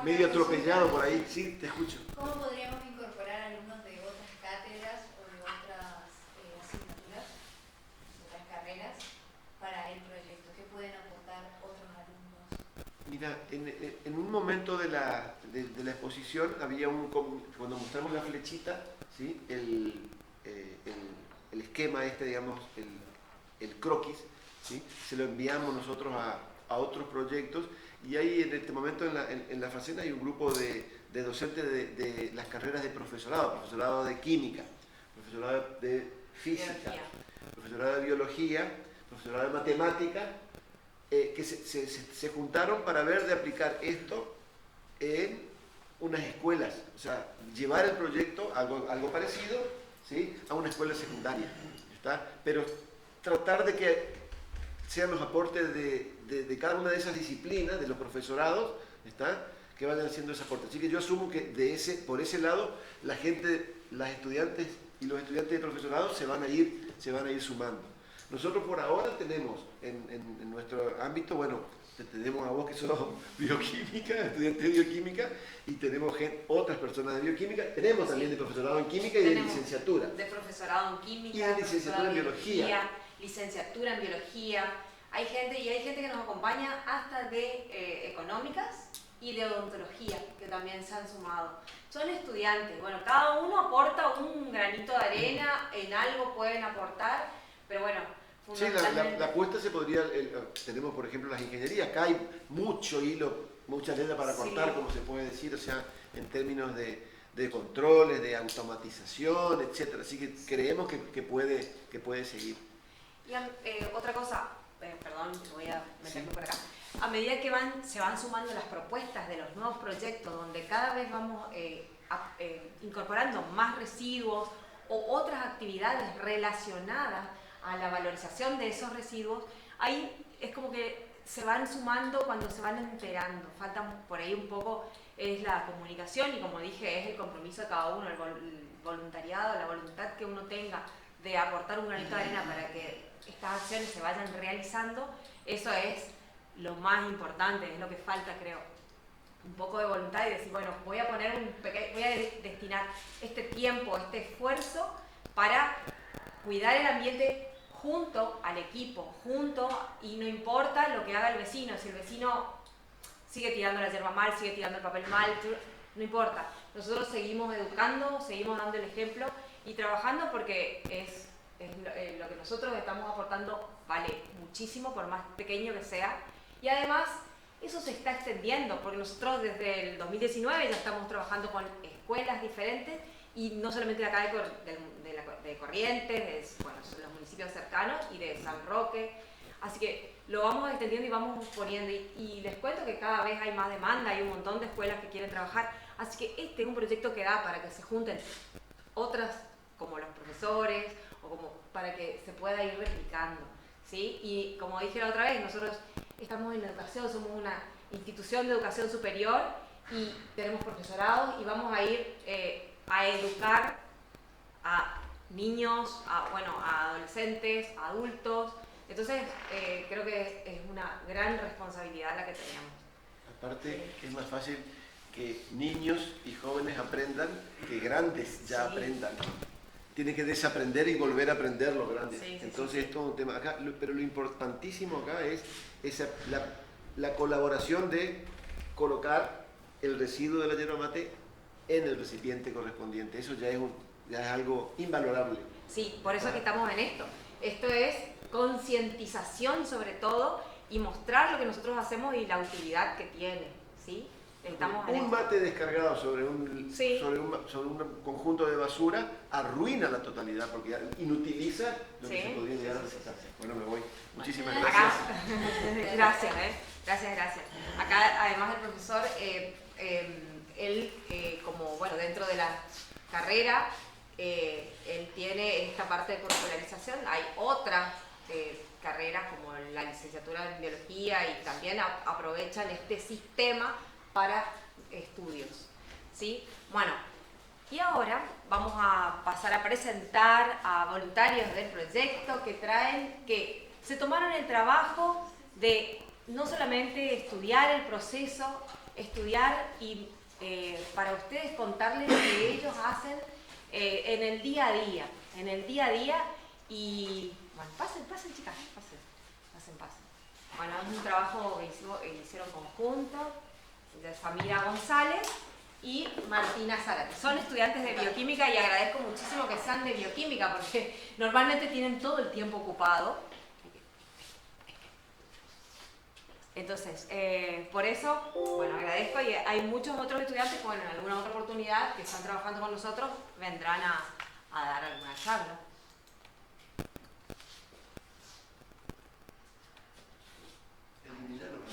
Medio atropellado por ahí, sí, te escucho. ¿Cómo podríamos incorporar alumnos de otras cátedras o de otras asignaturas, otras carreras, para el proyecto? ¿Qué pueden aportar Mira, en un momento de la exposición había cuando mostramos la flechita, ¿sí? el esquema digamos, el croquis, ¿sí? Se lo enviamos nosotros a otros proyectos, y ahí en este momento en la Facena hay un grupo de docentes de las carreras de profesorado de química, profesorado de física, profesorado de biología, profesorado de matemática, que se juntaron para ver de aplicar esto en unas escuelas, o sea, llevar el proyecto, algo parecido, ¿sí? A una escuela secundaria, ¿está? Pero tratar de que sean los aportes de cada una de esas disciplinas, de los profesorados, ¿está? Que vayan haciendo ese aporte. Así que yo asumo que por ese lado, las estudiantes y los estudiantes de profesorado se van a ir sumando. Nosotros por ahora tenemos en nuestro ámbito, bueno, tenemos a vos que sos bioquímica, estudiante de bioquímica, y tenemos otras personas de bioquímica, tenemos también de profesorado en química y de licenciatura. De profesorado en química, y de licenciatura en biología. Licenciatura en biología. Hay gente que nos acompaña hasta de económicas y de odontología, que también se han sumado. Son estudiantes, bueno, cada uno aporta un granito de arena, en algo pueden aportar, pero bueno, sí, la apuesta se podría, tenemos por ejemplo las ingenierías, acá hay mucho hilo, mucha tela para cortar, como se puede decir, o sea, en términos de controles, de automatización, etcétera. Así que creemos que puede seguir. Y otra cosa, perdón, voy a meterme por acá. A medida que se van sumando las propuestas de los nuevos proyectos, donde cada vez vamos incorporando más residuos o otras actividades relacionadas a la valorización de esos residuos, ahí es como que se van sumando cuando se van enterando. Falta por ahí un poco, es la comunicación y, como dije, es el compromiso de cada uno, el voluntariado, la voluntad que uno tenga de aportar un granito de arena para que estas acciones se vayan realizando. Eso es lo más importante, es lo que falta, creo. Un poco de voluntad y decir, bueno, voy a destinar este tiempo, este esfuerzo para cuidar el ambiente junto al equipo, y no importa lo que haga el vecino. Si el vecino sigue tirando la yerba mal, sigue tirando el papel mal, no importa. Nosotros seguimos educando, seguimos dando el ejemplo y trabajando, porque es lo que nosotros estamos aportando vale muchísimo, por más pequeño que sea. Y además, eso se está extendiendo, porque nosotros desde el 2019 ya estamos trabajando con escuelas diferentes, y no solamente de acá de Corrientes, bueno, los municipios cercanos, y de San Roque. Así que lo vamos extendiendo y vamos poniendo, y les cuento que cada vez hay más demanda, hay un montón de escuelas que quieren trabajar, así que este es un proyecto que da para que se junten otras, como los profesores, o como para que se pueda ir replicando, ¿sí? Y como dije la otra vez, nosotros estamos en la educación, somos una institución de educación superior y tenemos profesorados, y vamos a ir a educar a niños, a adolescentes, a adultos. Entonces, creo que es una gran responsabilidad la que tenemos. Aparte, es más fácil que niños y jóvenes aprendan que grandes ya aprendan. Tienen que desaprender y volver a aprender los grandes. Entonces, esto es un tema acá, pero lo importantísimo acá es la colaboración de colocar el residuo de la yerba mate en el recipiente correspondiente. Eso ya es algo invalorable. Sí, por eso es que estamos en esto. Esto es concientización sobre todo, y mostrar lo que nosotros hacemos y la utilidad que tiene, ¿sí? Estamos un mate descargado sobre un conjunto de basura arruina la totalidad, porque inutiliza lo que se podría llegar a necesitar. Bueno, me voy. Muchísimas gracias. Gracias. Acá, además, el profesor, él, como dentro de la carrera, él tiene esta parte de curricularización. Hay otras carreras como la licenciatura en biología, y también aprovechan este sistema para estudios, ¿sí? Bueno, y ahora vamos a pasar a presentar a voluntarios del proyecto que se tomaron el trabajo de no solamente estudiar el proceso, estudiar y para ustedes contarles lo que ellos hacen en el día a día, y bueno, pasen chicas, pasen. Bueno, es un trabajo que hicieron conjunto de Samira González y Martina Zárate. Son estudiantes de bioquímica y agradezco muchísimo que sean de bioquímica porque normalmente tienen todo el tiempo ocupado. Entonces, por eso, bueno, agradezco y hay muchos otros estudiantes que, bueno, en alguna otra oportunidad que están trabajando con nosotros vendrán a dar alguna charla.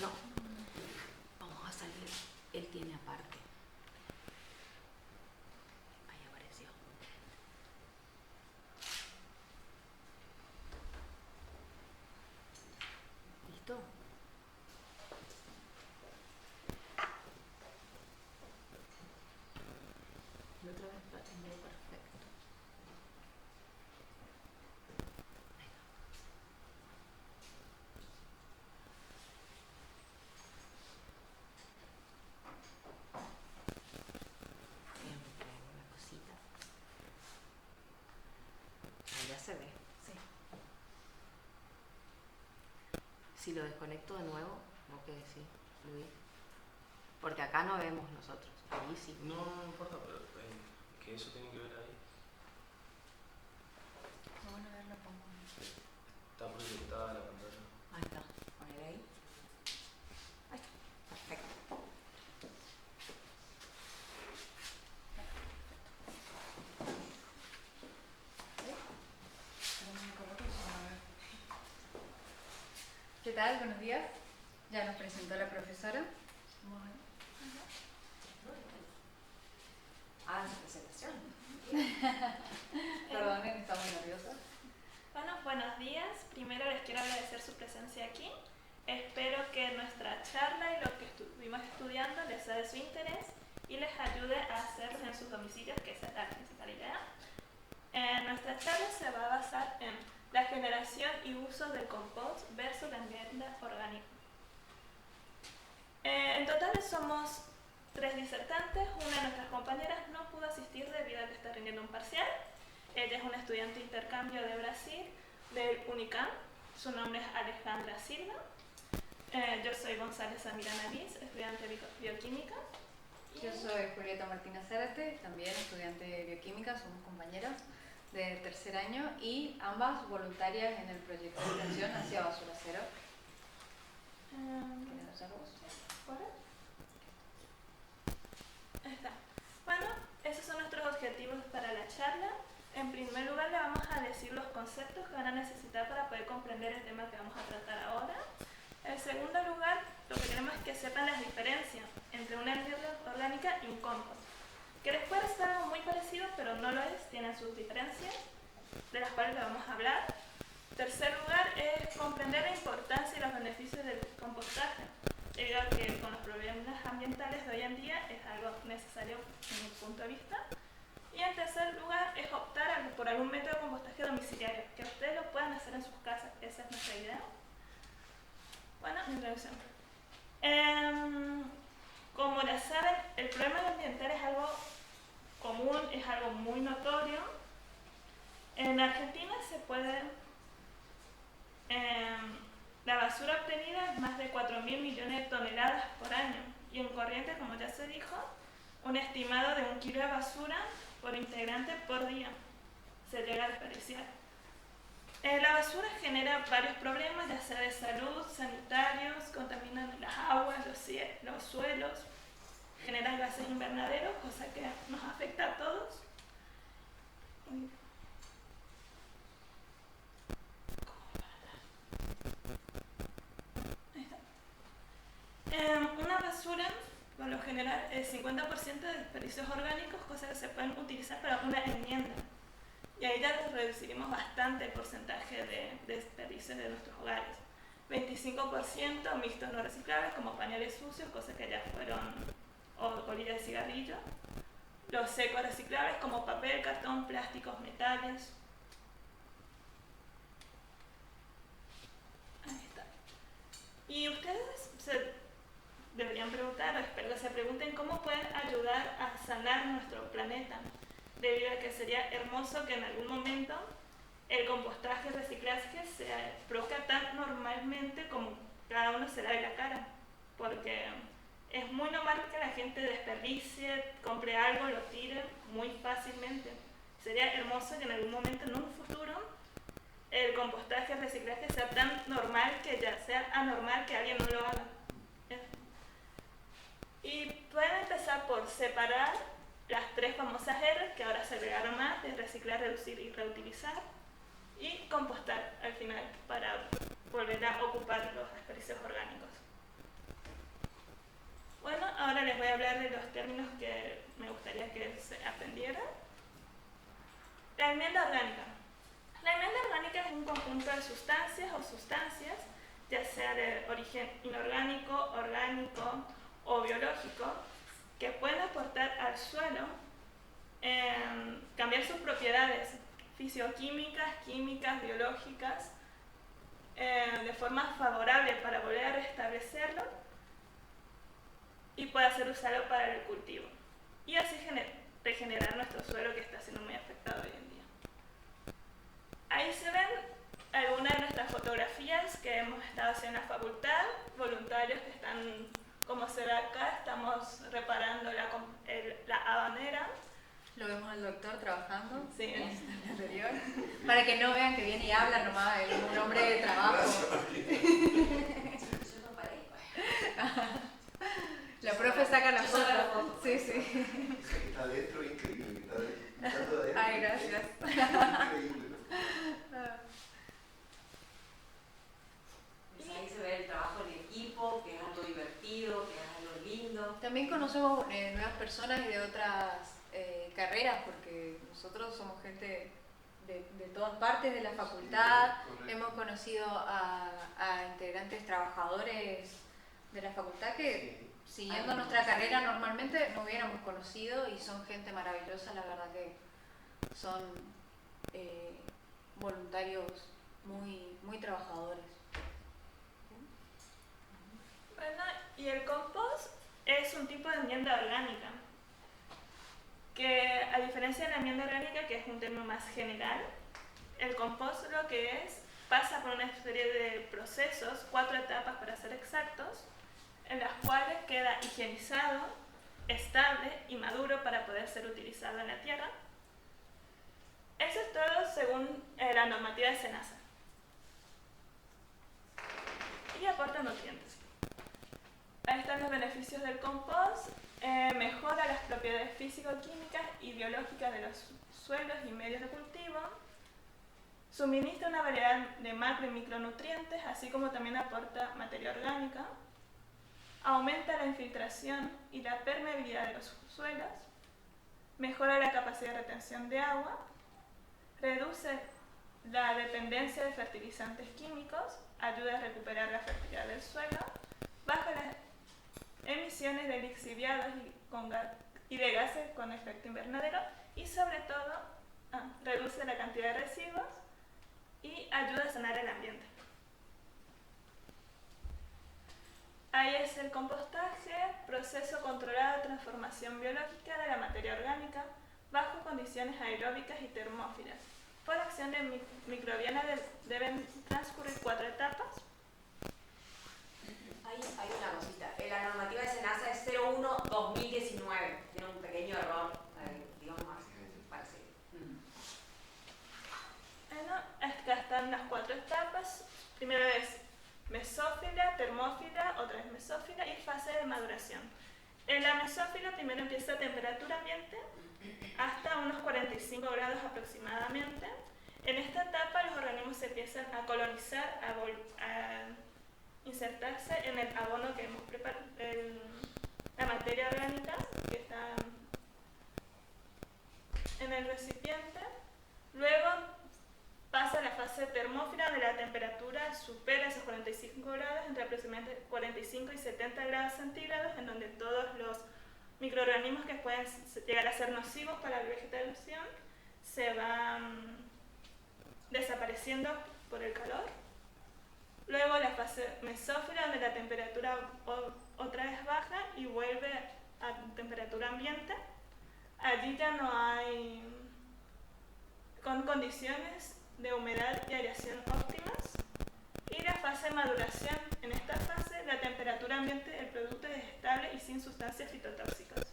No, vamos a salir, él tiene aparte. Ahí apareció. ¿Listo? La otra vez lo tenía perfecto. Ahí está. Siempre una cosita. Ahí ya se ve. Sí. Si lo desconecto de nuevo, ¿no qué decir, Luis? Porque acá no vemos nosotros. Ahí sí. No, no importa, pero que eso tiene que ver ahí. Bueno, a ver, lo pongo. Está proyectada la pantalla. Ahí está. Poner ahí. Ahí está. Perfecto. ¿Qué tal? Buenos días. Ya nos presentó la profesora. Ah, su presentación. Perdonen, está muy nerviosa. Bueno, buenos días. Primero les quiero agradecer su presencia aquí. Espero que nuestra charla y lo que estuvimos estudiando les sea de su interés y les ayude a hacerlos en sus domicilios, que esa es la principal idea. Nuestra charla se va a basar en la generación y uso del compost versus la enmienda orgánica. En total somos 3 disertantes. Una de nuestras compañeras no pudo asistir debido a que está rindiendo un parcial. Ella es una estudiante de intercambio de Brasil, del UNICAM. Su nombre es Alejandra Silva. Yo soy González Samira Navis, estudiante de bioquímica. Yo soy Julieta Martina Zárate, también estudiante de bioquímica, somos compañeras de tercer año y ambas voluntarias en el proyecto de extensión hacia Basura Cero. ¿Quieres hacer vos? Ahí está. Bueno, esos son nuestros objetivos para la charla. En primer lugar, le vamos a decir los conceptos que van a necesitar para poder comprender el tema que vamos a tratar ahora. En segundo lugar, lo que queremos es que sepan las diferencias entre una enmienda orgánica y un compost. Que les puede ser algo muy parecido, pero no lo es, tienen sus diferencias, de las cuales le vamos a hablar. En tercer lugar, es comprender la importancia y los beneficios del compostaje, debido a que con los problemas ambientales de hoy en día es algo necesario en mi punto de vista. Y en tercer lugar, es optar por algún método de compostaje domiciliario, que ustedes lo puedan hacer en sus casas, esa es nuestra idea. Bueno, introducción. Como ya saben, el problema ambiental es algo común, es algo muy notorio. En Argentina se puede... la basura obtenida es más de 4.000 millones de toneladas por año. Y en Corrientes, como ya se dijo, un estimado de 1 kilo de basura por integrante por día se llega a desperdiciar. La basura genera varios problemas, ya sea de salud, sanitarios, contaminan las aguas, los suelos, generan gases invernaderos, cosa que nos afecta a todos. Una basura, por lo general, el 50% de desperdicios orgánicos, cosas que se pueden utilizar para una enmienda. Y ahí ya reduciremos bastante el porcentaje de desperdicios de nuestros hogares. 25% mixtos no reciclables, como pañales sucios, cosas que ya fueron, o colillas de cigarrillo. Los secos reciclables, como papel, cartón, plásticos, metales. Ahí está. Y ustedes deberían preguntar, o espero que se pregunten, cómo pueden ayudar a sanar nuestro planeta, debido a que sería hermoso que en algún momento el compostaje y reciclaje se produzca tan normalmente como cada uno se lave la cara, porque es muy normal que la gente desperdicie, compre algo, lo tire muy fácilmente. Sería hermoso que en algún momento, en un futuro, el compostaje, el reciclaje sea tan normal que ya sea anormal que alguien no lo haga. Y pueden empezar por separar las 3 famosas R, que ahora se agregaron más, de reciclar, reducir y reutilizar, y compostar al final para volver a ocupar los desperdicios orgánicos. Bueno, ahora les voy a hablar de los términos que me gustaría que se aprendieran. La enmienda orgánica. La enmienda orgánica es un conjunto de sustancias o sustancias, ya sea de origen inorgánico, orgánico o biológico, que pueden aportar al suelo, cambiar sus propiedades fisioquímicas, químicas, biológicas, de forma favorable para volver a restablecerlo y pueda ser usado para el cultivo. Y así regenerar nuestro suelo, que está siendo muy afectado hoy en día. Ahí se ven algunas de nuestras fotografías que hemos estado haciendo en la facultad, voluntarios que están, como se ve acá, estamos reparando la habanera. Lo vemos al doctor trabajando, Sí. en el anterior, para que no vean que viene y habla nomás, él es un hombre de trabajo. La profe saca la foto. Sí, sí. Está adentro, increíble. Está adentro. Ay, gracias. Increíble. Pues ahí se ve el trabajo en equipo, que es algo divertido, que es algo lindo. También conocemos nuevas personas y de otras carreras, porque nosotros somos gente de todas partes de la facultad. Correcto. Hemos conocido a integrantes trabajadores de la facultad que, siguiendo nuestra carrera, normalmente no hubiéramos conocido, y son gente maravillosa, la verdad que son voluntarios muy trabajadores. Bueno, y el compost es un tipo de enmienda orgánica, que a diferencia de la enmienda orgánica, que es un término más general, el compost lo que es, pasa por una serie de procesos, 4 etapas para ser exactos, en las cuales queda higienizado, estable y maduro para poder ser utilizado en la tierra. Eso es todo según la normativa de SENASA. Y aporta nutrientes. Ahí están los beneficios del compost. Mejora las propiedades físico-químicas y biológicas de los suelos y medios de cultivo. Suministra una variedad de macro y micronutrientes, así como también aporta materia orgánica. Aumenta la infiltración y la permeabilidad de los suelos. Mejora la capacidad de retención de agua. Reduce la dependencia de fertilizantes químicos. Ayuda a recuperar la fertilidad del suelo. Baja las emisiones de lixiviados y de gases con efecto invernadero. Y sobre todo, reduce la cantidad de residuos y ayuda a sanar el ambiente. Ahí es el compostaje, proceso controlado de transformación biológica de la materia orgánica bajo condiciones aeróbicas y termófilas. Por acción de microbiana deben transcurrir 4 etapas. Hay una cosita. La normativa de SENASA es 01-2019. Tiene un pequeño error, digamos más, para seguir. Bueno, acá están las 4 etapas. Primero es mesófila, termófila, otra vez mesófila y fase de maduración. En la mesófila primero empieza a temperatura ambiente hasta unos 45 grados aproximadamente. En esta etapa los organismos se empiezan a colonizar, a insertarse en el abono que hemos preparado, la materia orgánica que está en el recipiente. Luego pasa a la fase termófila, donde la temperatura supera esos 45 grados, entre aproximadamente 45 y 70 grados centígrados, en donde todos los microorganismos que pueden llegar a ser nocivos para la vegetación se van desapareciendo por el calor. Luego la fase mesófila, donde la temperatura otra vez baja y vuelve a temperatura ambiente. Allí ya no hay con condiciones de humedad y aireación óptimas. Y la fase de maduración. En esta fase, la temperatura ambiente del producto es estable y sin sustancias fitotóxicas.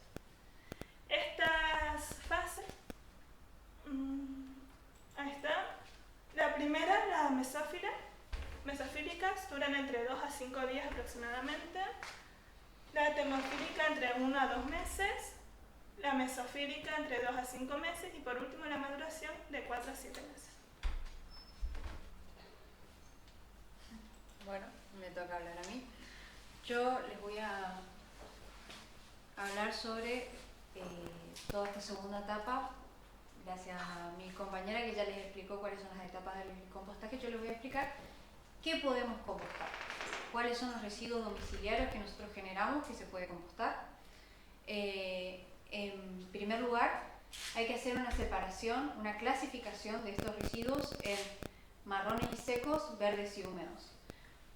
Estas fases, ahí está. La primera, la mesofílicas, duran entre 2 a 5 días aproximadamente. La termofílica entre 1 a 2 meses. La mesofílica entre 2 a 5 meses. Y por último, la maduración de 4 a 7 meses. Bueno, me toca hablar a mí. Yo les voy a hablar sobre toda esta segunda etapa. Gracias a mi compañera que ya les explicó cuáles son las etapas del compostaje, yo les voy a explicar qué podemos compostar, cuáles son los residuos domiciliarios que nosotros generamos que se puede compostar. En primer lugar, hay que hacer una separación, una clasificación de estos residuos en marrones y secos, verdes y húmedos.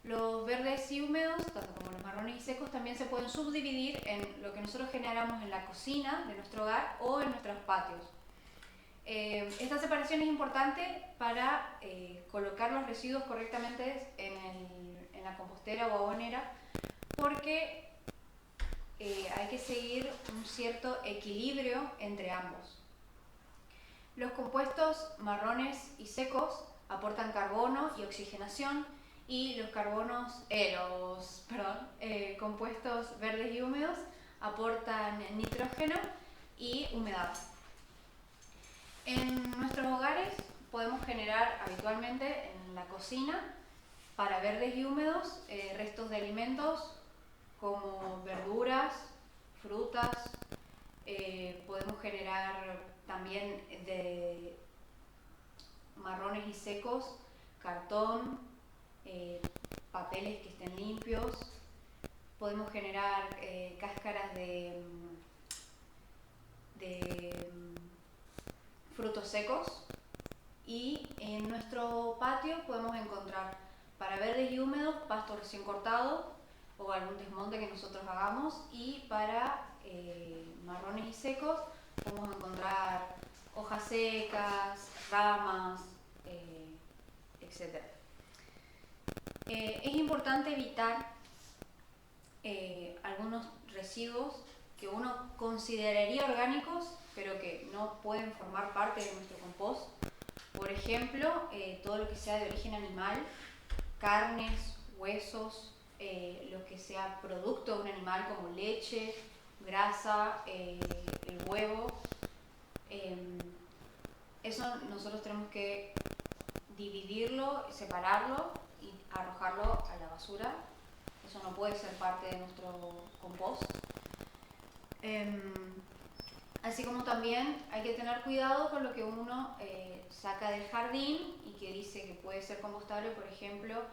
Los verdes y húmedos, tanto como los marrones y secos, también se pueden subdividir en lo que nosotros generamos en la cocina de nuestro hogar o en nuestros patios. Esta separación es importante para colocar los residuos correctamente en la compostera o abonera, porque hay que seguir un cierto equilibrio entre ambos. Los compuestos marrones y secos aportan carbono y oxigenación, y los compuestos verdes y húmedos aportan nitrógeno y humedad. En nuestros hogares podemos generar habitualmente en la cocina, para verdes y húmedos, restos de alimentos como verduras, frutas. Podemos generar también de marrones y secos, cartón, papeles que estén limpios. Podemos generar cáscaras de frutos secos, y en nuestro patio podemos encontrar para verdes y húmedos pasto recién cortado o algún desmonte que nosotros hagamos, y para marrones y secos podemos encontrar hojas secas, ramas, etc. Es importante evitar algunos residuos que uno consideraría orgánicos, pero que no pueden formar parte de nuestro compost. Por ejemplo, todo lo que sea de origen animal, carnes, huesos, lo que sea producto de un animal como leche, grasa, el huevo. Eso nosotros tenemos que dividirlo, separarlo y arrojarlo a la basura. Eso no puede ser parte de nuestro compost. Así como también hay que tener cuidado con lo que uno saca del jardín y que dice que puede ser compostable. Por ejemplo,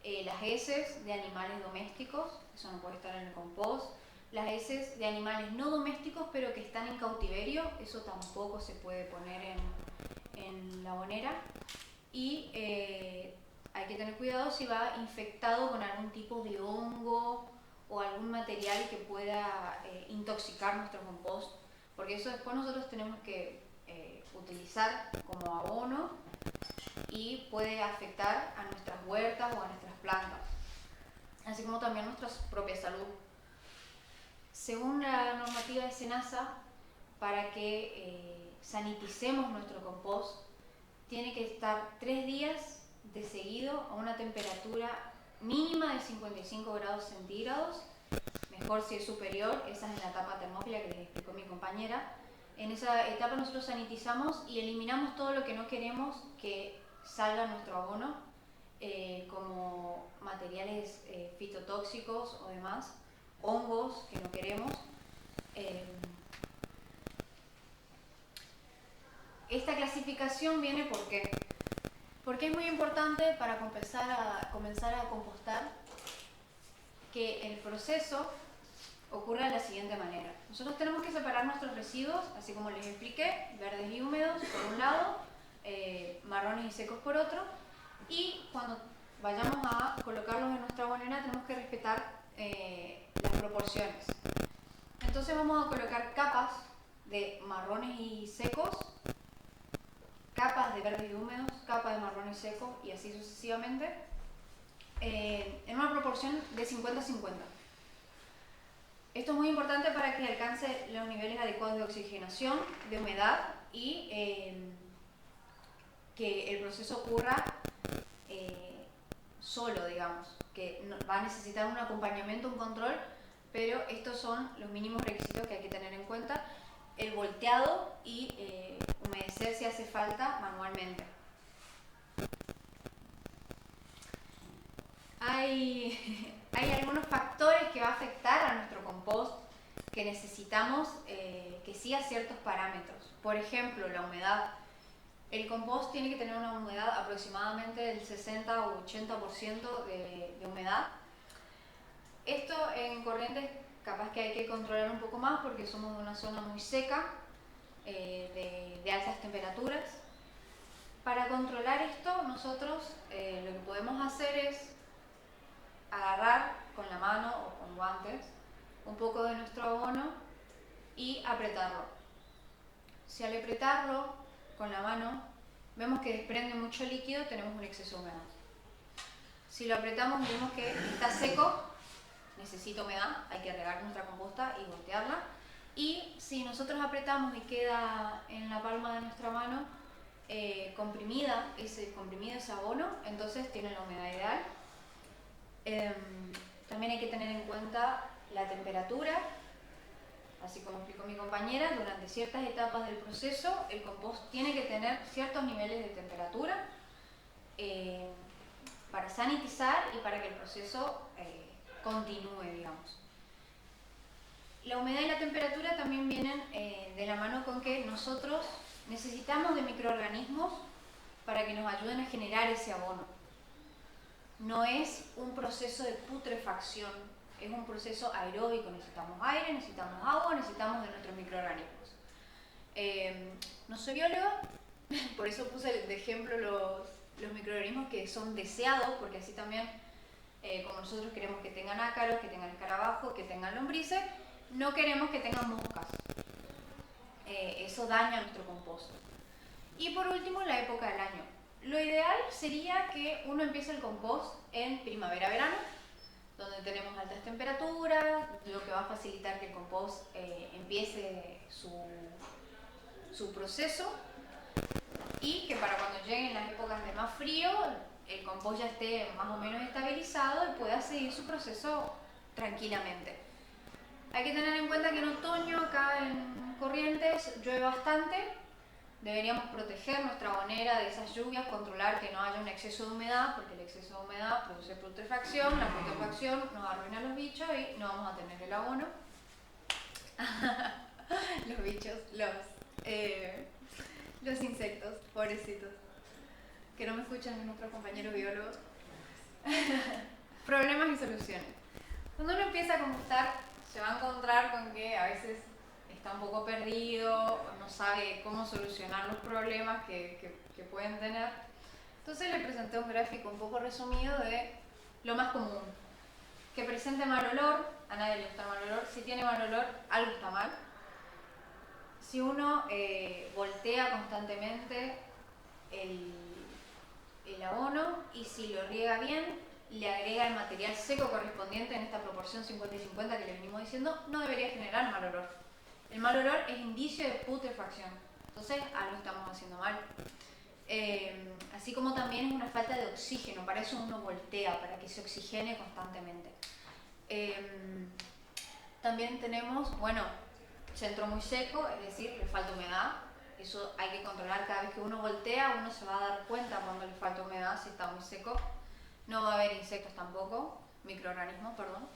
las heces de animales domésticos, eso no puede estar en el compost. Las heces de animales no domésticos pero que están en cautiverio, eso tampoco se puede poner en la abonera. Y hay que tener cuidado si va infectado con algún tipo de hongo o algún material que pueda intoxicar nuestro compost, porque eso después nosotros tenemos que utilizar como abono y puede afectar a nuestras huertas o a nuestras plantas, así como también nuestra propia salud. Según la normativa de SENASA, para que saniticemos nuestro compost, tiene que estar 3 días de seguido a una temperatura mínima de 55 grados centígrados, mejor si es superior. Esa es en la etapa termófila que les explicó mi compañera. En esa etapa nosotros sanitizamos y eliminamos todo lo que no queremos que salga nuestro abono, como materiales fitotóxicos o demás, hongos que no queremos. Esta clasificación viene porque es muy importante para comenzar a compostar que el proceso ocurra de la siguiente manera. Nosotros tenemos que separar nuestros residuos, así como les expliqué, verdes y húmedos por un lado, marrones y secos por otro, y cuando vayamos a colocarlos en nuestra abonera tenemos que respetar las proporciones. Entonces vamos a colocar capas de marrones y secos, capas de verdes y húmedos, capas de marrones y secos, y así sucesivamente. en una proporción de 50-50. Esto es muy importante para que alcance los niveles adecuados de oxigenación, de humedad y que el proceso ocurra solo, digamos, que va a necesitar un acompañamiento, un control, pero estos son los mínimos requisitos que hay que tener en cuenta: el volteado y humedecer si hace falta manualmente. Hay algunos factores que va a afectar a nuestro compost que necesitamos que siga ciertos parámetros. Por ejemplo, la humedad. El compost tiene que tener una humedad aproximadamente del 60 o 80% de humedad. Esto en Corrientes capaz que hay que controlar un poco más porque somos de una zona muy seca, de altas temperaturas. Para controlar esto, nosotros lo que podemos hacer es agarrar con la mano o con guantes un poco de nuestro abono y apretarlo. Si al apretarlo con la mano vemos que desprende mucho líquido, tenemos un exceso de humedad. Si lo apretamos y vemos que está seco, necesita humedad, hay que regar nuestra composta y voltearla. Y si nosotros apretamos y queda en la palma de nuestra mano comprimido ese abono, entonces tiene la humedad ideal. También hay que tener en cuenta la temperatura. Así como explicó mi compañera, durante ciertas etapas del proceso el compost tiene que tener ciertos niveles de temperatura para sanitizar y para que el proceso continúe, digamos. La humedad y la temperatura también vienen de la mano con que nosotros necesitamos de microorganismos para que nos ayuden a generar ese abono. No es un proceso de putrefacción, es un proceso aeróbico. Necesitamos aire, necesitamos agua, necesitamos de nuestros microorganismos. No soy bióloga, por eso puse de ejemplo los microorganismos que son deseados, porque así también, como nosotros queremos que tengan ácaros, que tengan escarabajos, que tengan lombrices, no queremos que tengan moscas. Eso daña nuestro compost. Y por último, la época del año. Lo ideal sería que uno empiece el compost en primavera-verano, donde tenemos altas temperaturas, lo que va a facilitar que el compost empiece su proceso, y que para cuando lleguen las épocas de más frío, el compost ya esté más o menos estabilizado y pueda seguir su proceso tranquilamente. Hay que tener en cuenta que en otoño, acá en Corrientes, llueve bastante. Deberíamos proteger nuestra abonera de esas lluvias, controlar que no haya un exceso de humedad, porque el exceso de humedad produce putrefacción, la putrefacción nos arruina los bichos y no vamos a tener el abono. Los bichos, los insectos, pobrecitos, que no me escuchan nuestros compañeros biólogos. Problemas y soluciones. Cuando uno empieza a compostar, se va a encontrar con que a veces está un poco perdido, no sabe cómo solucionar los problemas que pueden tener. Entonces le presenté un gráfico un poco resumido de lo más común. Que presente mal olor, a nadie le gusta el mal olor. Si tiene mal olor, algo está mal. Si uno voltea constantemente el abono y si lo riega bien, le agrega el material seco correspondiente en esta proporción 50 y 50 que le venimos diciendo, no debería generar mal olor. El mal olor es indicio de putrefacción, entonces algo estamos haciendo mal. Así como también es una falta de oxígeno, para eso uno voltea, para que se oxigene constantemente. También tenemos, centro muy seco, es decir, le falta humedad. Eso hay que controlar cada vez que uno voltea, uno se va a dar cuenta cuando le falta humedad, si está muy seco. No va a haber insectos tampoco, microorganismos, perdón.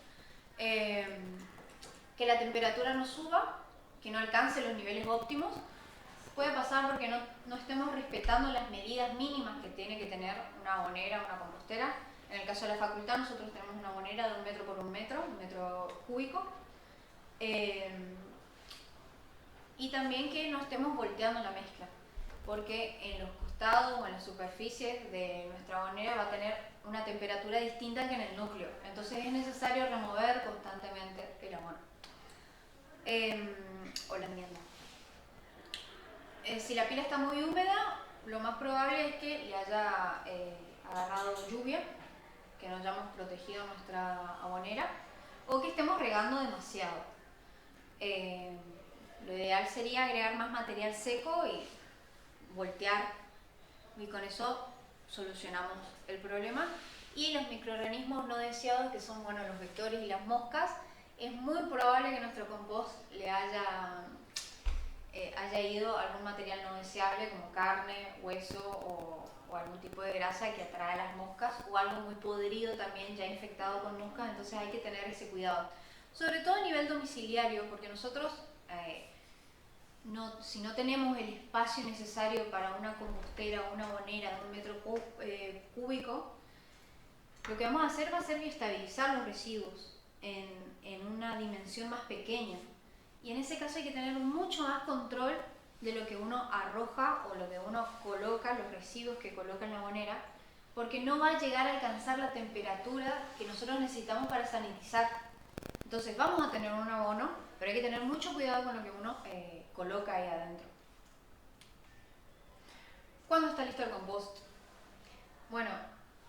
Que la temperatura no suba, que no alcance los niveles óptimos. Puede pasar porque no estemos respetando las medidas mínimas que tiene que tener una abonera, una compostera. En el caso de la facultad, nosotros tenemos una abonera de 1 metro por 1 metro, 1 metro cúbico. Y también que no estemos volteando la mezcla, porque en los costados o en las superficies de nuestra abonera va a tener una temperatura distinta que en el núcleo. Entonces es necesario remover constantemente el abono o la enmienda. Si la pila está muy húmeda, lo más probable es que le haya agarrado lluvia que no hayamos protegido nuestra abonera o que estemos regando demasiado. Lo ideal sería agregar más material seco y voltear, y con eso solucionamos el problema. Y los microorganismos no deseados, que son los vectores y las moscas, es muy probable que nuestro compost le haya ido algún material no deseable como carne, hueso o algún tipo de grasa que atrae a las moscas, o algo muy podrido también ya infectado con moscas. Entonces hay que tener ese cuidado, sobre todo a nivel domiciliario, porque nosotros si no tenemos el espacio necesario para una compostera o una abonera de 1 metro cúbico, lo que vamos a hacer va a ser estabilizar los residuos en una dimensión más pequeña. Y en ese caso hay que tener mucho más control de lo que uno arroja o lo que uno coloca, los residuos que coloca en la abonera, porque no va a llegar a alcanzar la temperatura que nosotros necesitamos para sanitizar. Entonces vamos a tener un abono, pero hay que tener mucho cuidado con lo que uno coloca ahí adentro. ¿Cuándo está listo el compost? Bueno,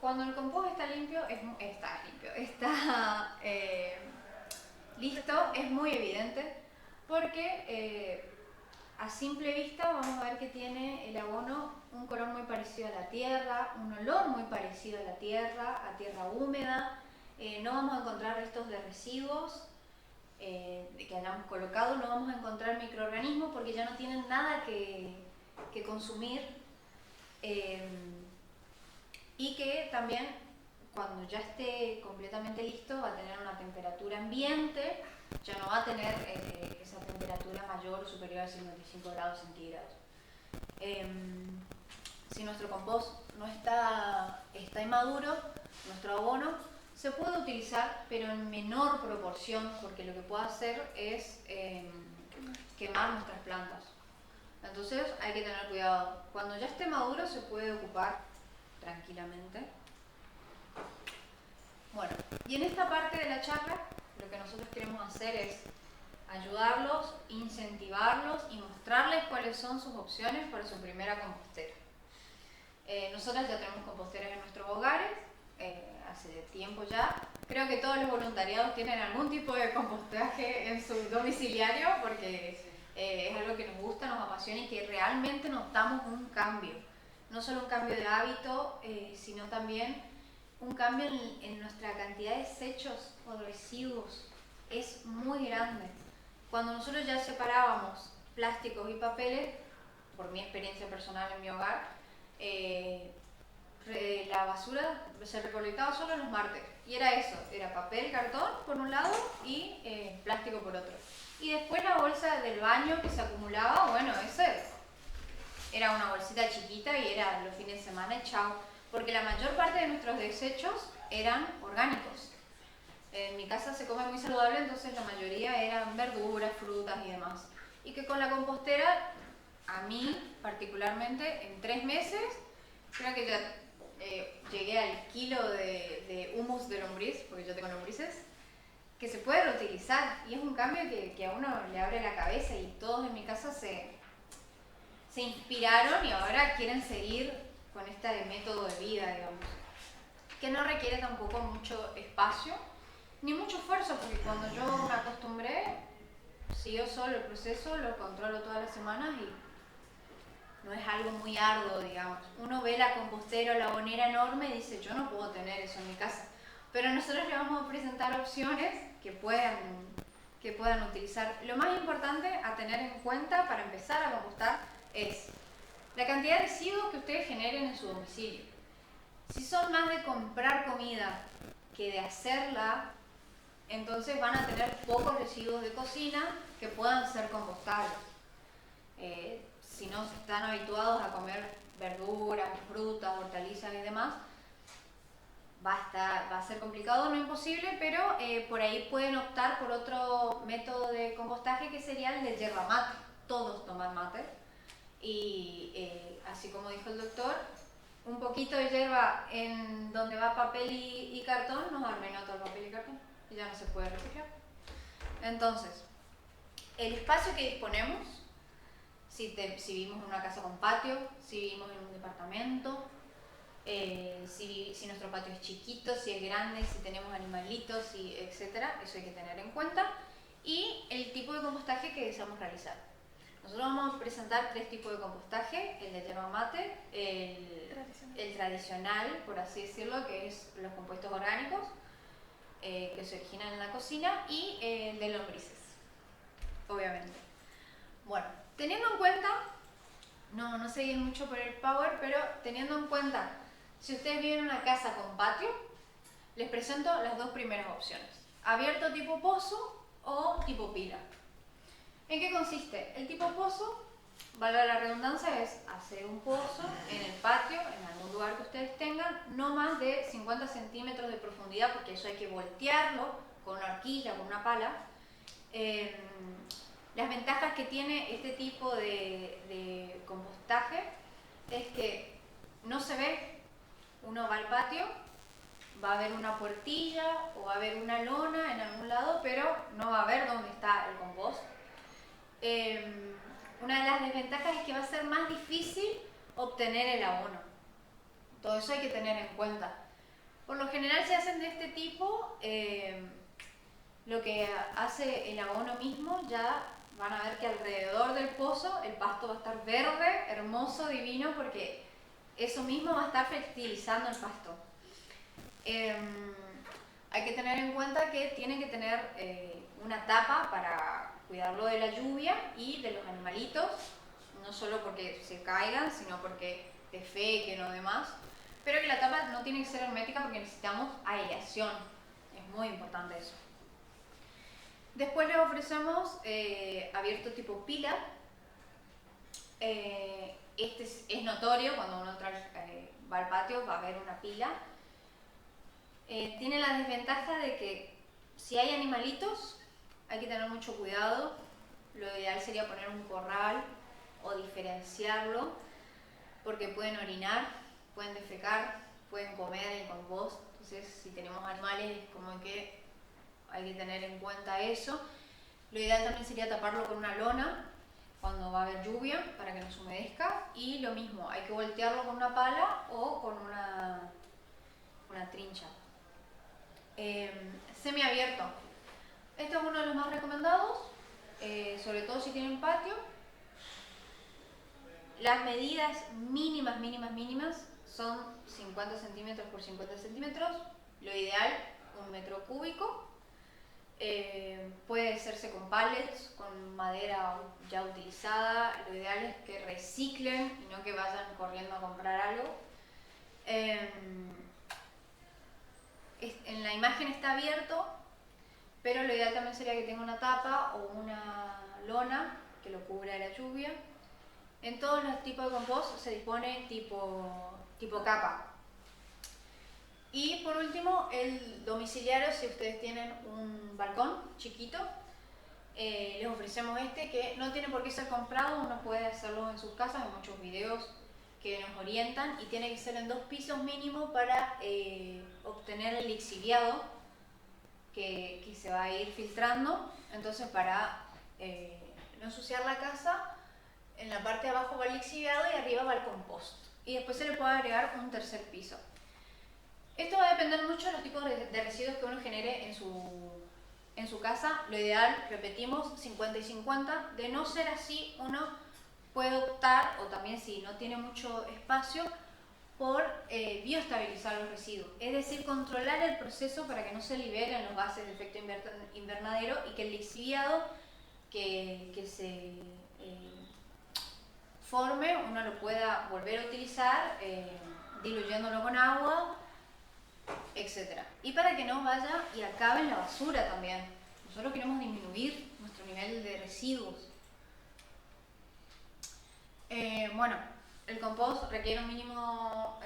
cuando el compost está listo, es muy evidente, porque a simple vista vamos a ver que tiene el abono un color muy parecido a la tierra, un olor muy parecido a la tierra, a tierra húmeda. No vamos a encontrar restos de residuos que hayamos colocado, no vamos a encontrar microorganismos porque ya no tienen nada que consumir, y que también cuando ya esté completamente listo va a tener una temperatura ambiente, ya no va a tener esa temperatura mayor o superior a 55 grados centígrados. Si nuestro compost no está inmaduro, nuestro abono se puede utilizar, pero en menor proporción, porque lo que puede hacer es quemar nuestras plantas. Entonces hay que tener cuidado. Cuando ya esté maduro se puede ocupar tranquilamente. Bueno, y en esta parte de la charla lo que nosotros queremos hacer es ayudarlos, incentivarlos y mostrarles cuáles son sus opciones para su primera compostera. Nosotras ya tenemos composteras en nuestros hogares, hace tiempo ya. Creo que todos los voluntariados tienen algún tipo de compostaje en su domiciliario, porque es algo que nos gusta, nos apasiona y que realmente notamos un cambio. No solo un cambio de hábito, sino también un cambio en nuestra cantidad de desechos o residuos. Es muy grande. Cuando nosotros ya separábamos plásticos y papeles, por mi experiencia personal en mi hogar, la basura se recolectaba solo los martes. Y era eso, era papel, cartón por un lado y plástico por otro. Y después la bolsa del baño que se acumulaba, bueno, ese era una bolsita chiquita y era los fines de semana y chao. Porque la mayor parte de nuestros desechos eran orgánicos. En mi casa se come muy saludable, entonces la mayoría eran verduras, frutas y demás. Y que con la compostera, a mí particularmente, en 3 meses, creo que ya llegué al kilo de humus de lombriz, porque yo tengo lombrices, que se puede reutilizar. Y es un cambio que a uno le abre la cabeza, y todos en mi casa se inspiraron y ahora quieren seguir con este método de vida, digamos, que no requiere tampoco mucho espacio ni mucho esfuerzo, porque cuando yo me acostumbré, sigo solo el proceso, lo controlo todas las semanas y no es algo muy arduo, digamos. Uno ve la compostera o la abonera enorme y dice, yo no puedo tener eso en mi casa, pero nosotros le vamos a presentar opciones que puedan utilizar. Lo más importante a tener en cuenta para empezar a compostar es la cantidad de residuos que ustedes generen en su domicilio. Si son más de comprar comida que de hacerla, entonces van a tener pocos residuos de cocina que puedan ser compostables. Si no están habituados a comer verduras, frutas, hortalizas y demás, va a ser complicado, no imposible, pero por ahí pueden optar por otro método de compostaje, que sería el de yerba mate. Todos toman mate. Y así como dijo el doctor, un poquito de hierba en donde va papel y cartón nos arruinó todo el papel y cartón y ya no se puede reciclar. Entonces, el espacio que disponemos, si vivimos en una casa con patio, si vivimos en un departamento, si nuestro patio es chiquito, si es grande, si tenemos animalitos, etcétera, eso hay que tener en cuenta. Y el tipo de compostaje que deseamos realizar. Nosotros vamos a presentar 3 tipos de compostaje: el de yerba mate, el tradicional, por así decirlo, que es los compuestos orgánicos, que se originan en la cocina, y el de lombrices, obviamente. Bueno, teniendo en cuenta, no sé mucho por el power, pero teniendo en cuenta, si ustedes viven en una casa con patio, les presento las 2 primeras opciones: abierto tipo pozo o tipo pila. ¿En qué consiste? El tipo pozo, valga la redundancia, es hacer un pozo en el patio, en algún lugar que ustedes tengan, no más de 50 centímetros de profundidad, porque eso hay que voltearlo con una horquilla, con una pala. Las ventajas que tiene este tipo de compostaje es que no se ve. Uno va al patio, va a haber una puertilla o va a haber una lona en algún lado, pero no va a ver dónde está el compost. Una de las desventajas es que va a ser más difícil obtener el abono. Todo eso hay que tener en cuenta. Por lo general se hacen de este tipo. Lo que hace el abono mismo, ya van a ver que alrededor del pozo el pasto va a estar verde, hermoso, divino, porque eso mismo va a estar fertilizando el pasto. Hay que tener en cuenta que tiene que tener una tapa para cuidarlo de la lluvia y de los animalitos, no solo porque se caigan, sino porque defequen o demás, pero que la tapa no tiene que ser hermética porque necesitamos aireación, es muy importante eso. Después les ofrecemos abierto tipo pila. Este es notorio, cuando uno va al patio va a ver una pila. Tiene la desventaja de que si hay animalitos hay que tener mucho cuidado. Lo ideal sería poner un corral o diferenciarlo, porque pueden orinar, pueden defecar, pueden comer el compost. Entonces, si tenemos animales, es como que hay que tener en cuenta eso. Lo ideal también sería taparlo con una lona cuando va a haber lluvia para que no se humedezca, y lo mismo, hay que voltearlo con una pala o con una trincha. Semiabierto. Este es uno de los más recomendados, sobre todo si tienen patio. Las medidas mínimas son 50 centímetros por 50 centímetros. Lo ideal, 1 metro cúbico. Puede hacerse con pallets, con madera ya utilizada. Lo ideal es que reciclen y no que vayan corriendo a comprar algo. En la imagen está abierto, pero lo ideal también sería que tenga una tapa o una lona que lo cubra de la lluvia. En todos los tipos de compost se dispone tipo capa. Y por último, el domiciliario. Si ustedes tienen un balcón chiquito, les ofrecemos este, que no tiene por qué ser comprado, uno puede hacerlo en sus casas. Hay muchos videos que nos orientan, y tiene que ser en 2 pisos mínimo para obtener el lixiviado que se va a ir filtrando. Entonces, para no ensuciar la casa, en la parte de abajo va el lixiviado y arriba va el compost, y después se le puede agregar un 3er piso. Esto va a depender mucho de los tipos de residuos que uno genere en su casa. Lo ideal, repetimos, 50 y 50. De no ser así, uno puede optar, o también si no tiene mucho espacio, por bioestabilizar los residuos. Es decir, controlar el proceso para que no se liberen los gases de efecto invernadero, y que el lixiviado que se forme, uno lo pueda volver a utilizar, diluyéndolo con agua, etc. Y para que no vaya y acabe en la basura también. Nosotros queremos disminuir nuestro nivel de residuos. Bueno, el compost requiere un mínimo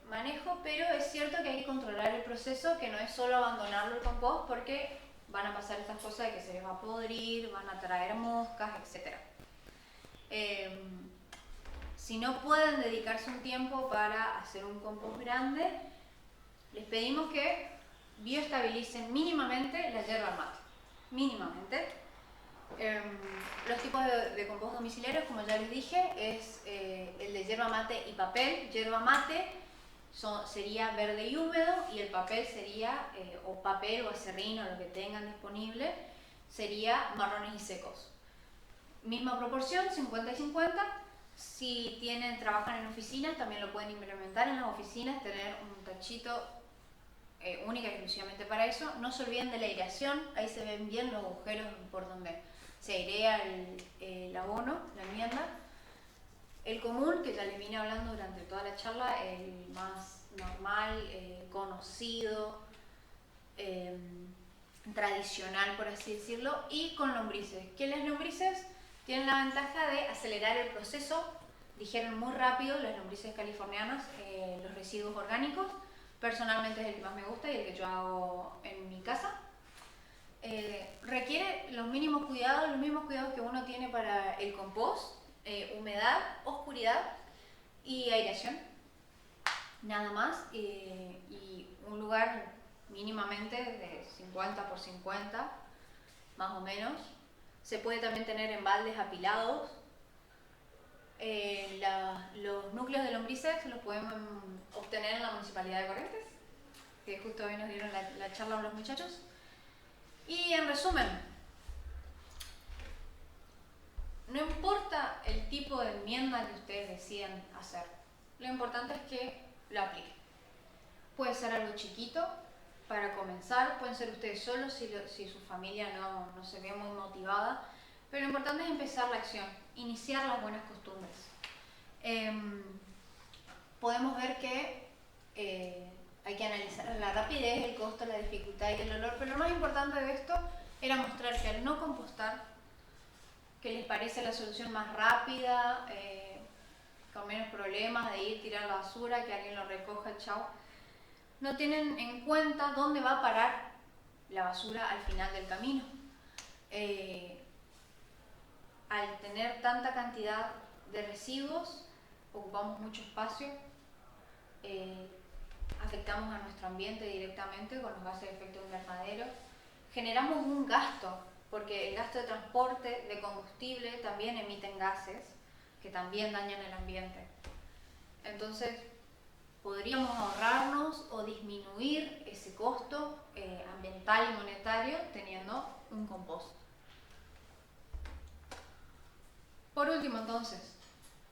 manejo, pero es cierto que hay que controlar el proceso, que no es solo abandonarlo el compost, porque van a pasar estas cosas de que se les va a podrir, van a traer moscas, etc. Si no pueden dedicarse un tiempo para hacer un compost grande, les pedimos que bioestabilicen mínimamente la yerba mate. Mínimamente. Los tipos de compost domiciliarios, como ya les dije, es el de yerba mate y papel. Yerba mate sería verde y húmedo, y el papel sería, o papel o acerrín o lo que tengan disponible, sería marrones y secos. Misma proporción, 50 y 50. Si trabajan en oficinas, también lo pueden implementar en las oficinas, tener un tachito única y exclusivamente para eso. No se olviden de la aireación, ahí se ven bien los agujeros por donde se airea el abono, la enmienda. El común, que ya les vine hablando durante toda la charla, el más normal, conocido, tradicional, por así decirlo, y con lombrices. Que las lombrices tienen la ventaja de acelerar el proceso, digieren muy rápido las lombrices californianas, los residuos orgánicos. Personalmente es el que más me gusta y el que yo hago en mi casa. Requiere los mismos cuidados que uno tiene para el compost, humedad, oscuridad y aireación. Nada más, y un lugar mínimamente de 50 por 50, más o menos. Se puede también tener en baldes apilados. Los núcleos de lombrices los pueden obtener en la Municipalidad de Corrientes, que justo hoy nos dieron la charla los muchachos. Y en resumen, no importa el tipo de enmienda que ustedes decidan hacer, lo importante es que lo apliquen. Puede ser algo chiquito para comenzar, pueden ser ustedes solos si su familia no se ve muy motivada, pero lo importante es empezar la acción, iniciar las buenas costumbres. Podemos ver que hay que analizar la rapidez, el costo, la dificultad y el olor, pero lo más importante de esto era mostrar que al no compostar, que les parece la solución más rápida, con menos problemas de ir, tirar la basura, que alguien lo recoja, chao, no tienen en cuenta dónde va a parar la basura al final del camino. Al tener tanta cantidad de residuos, ocupamos mucho espacio, afectamos a nuestro ambiente directamente con los gases de efecto invernadero, generamos un gasto, porque el gasto de transporte, de combustible, también emiten gases que también dañan el ambiente. Entonces, podríamos ahorrarnos o disminuir ese costo ambiental y monetario teniendo un compost. Por último, entonces,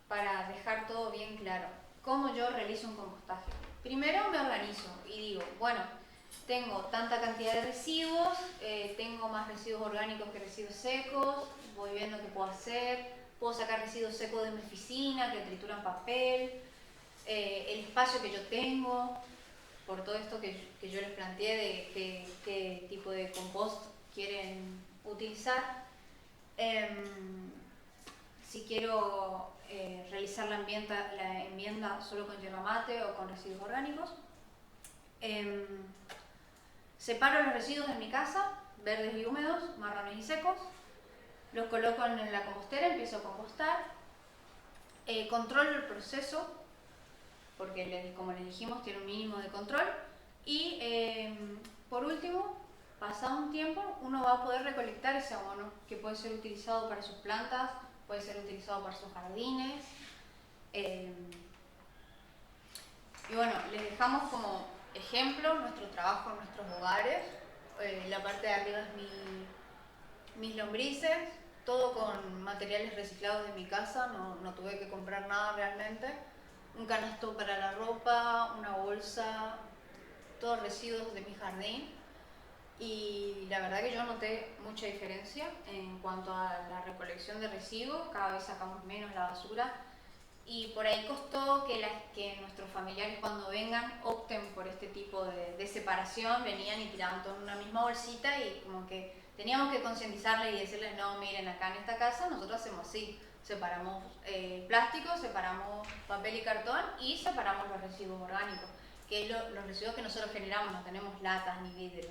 para dejar todo bien claro, ¿cómo yo realizo un compostaje? Primero me organizo y digo, bueno, tengo tanta cantidad de residuos, tengo más residuos orgánicos que residuos secos, voy viendo qué puedo hacer, puedo sacar residuos secos de mi oficina que trituran papel, el espacio que yo tengo, por todo esto que yo les planteé de qué tipo de compost quieren utilizar. Si quiero realizar la enmienda solo con yerba mate o con residuos orgánicos. Separo los residuos en mi casa, verdes y húmedos, marrones y secos. Los coloco en la compostera, empiezo a compostar. Controlo el proceso, porque como les dijimos, tiene un mínimo de control. Y por último, pasado un tiempo, uno va a poder recolectar ese abono, que puede ser utilizado para sus plantas, puede ser utilizado para sus jardines. Y bueno, les dejamos como ejemplo nuestro trabajo en nuestros hogares. La parte de arriba es mis lombrices, todo con materiales reciclados de mi casa, no tuve que comprar nada realmente. Un canasto para la ropa, una bolsa, todos residuos de mi jardín. Y la verdad que yo noté mucha diferencia en cuanto a la recolección de residuos, cada vez sacamos menos la basura. Y por ahí costó que nuestros familiares cuando vengan opten por este tipo de separación, venían y tiraban todo en una misma bolsita y como que teníamos que concientizarles y decirles, no, miren, acá en esta casa nosotros hacemos así, separamos plástico, separamos papel y cartón y separamos los residuos orgánicos, que es los residuos que nosotros generamos, no tenemos latas ni vidrio.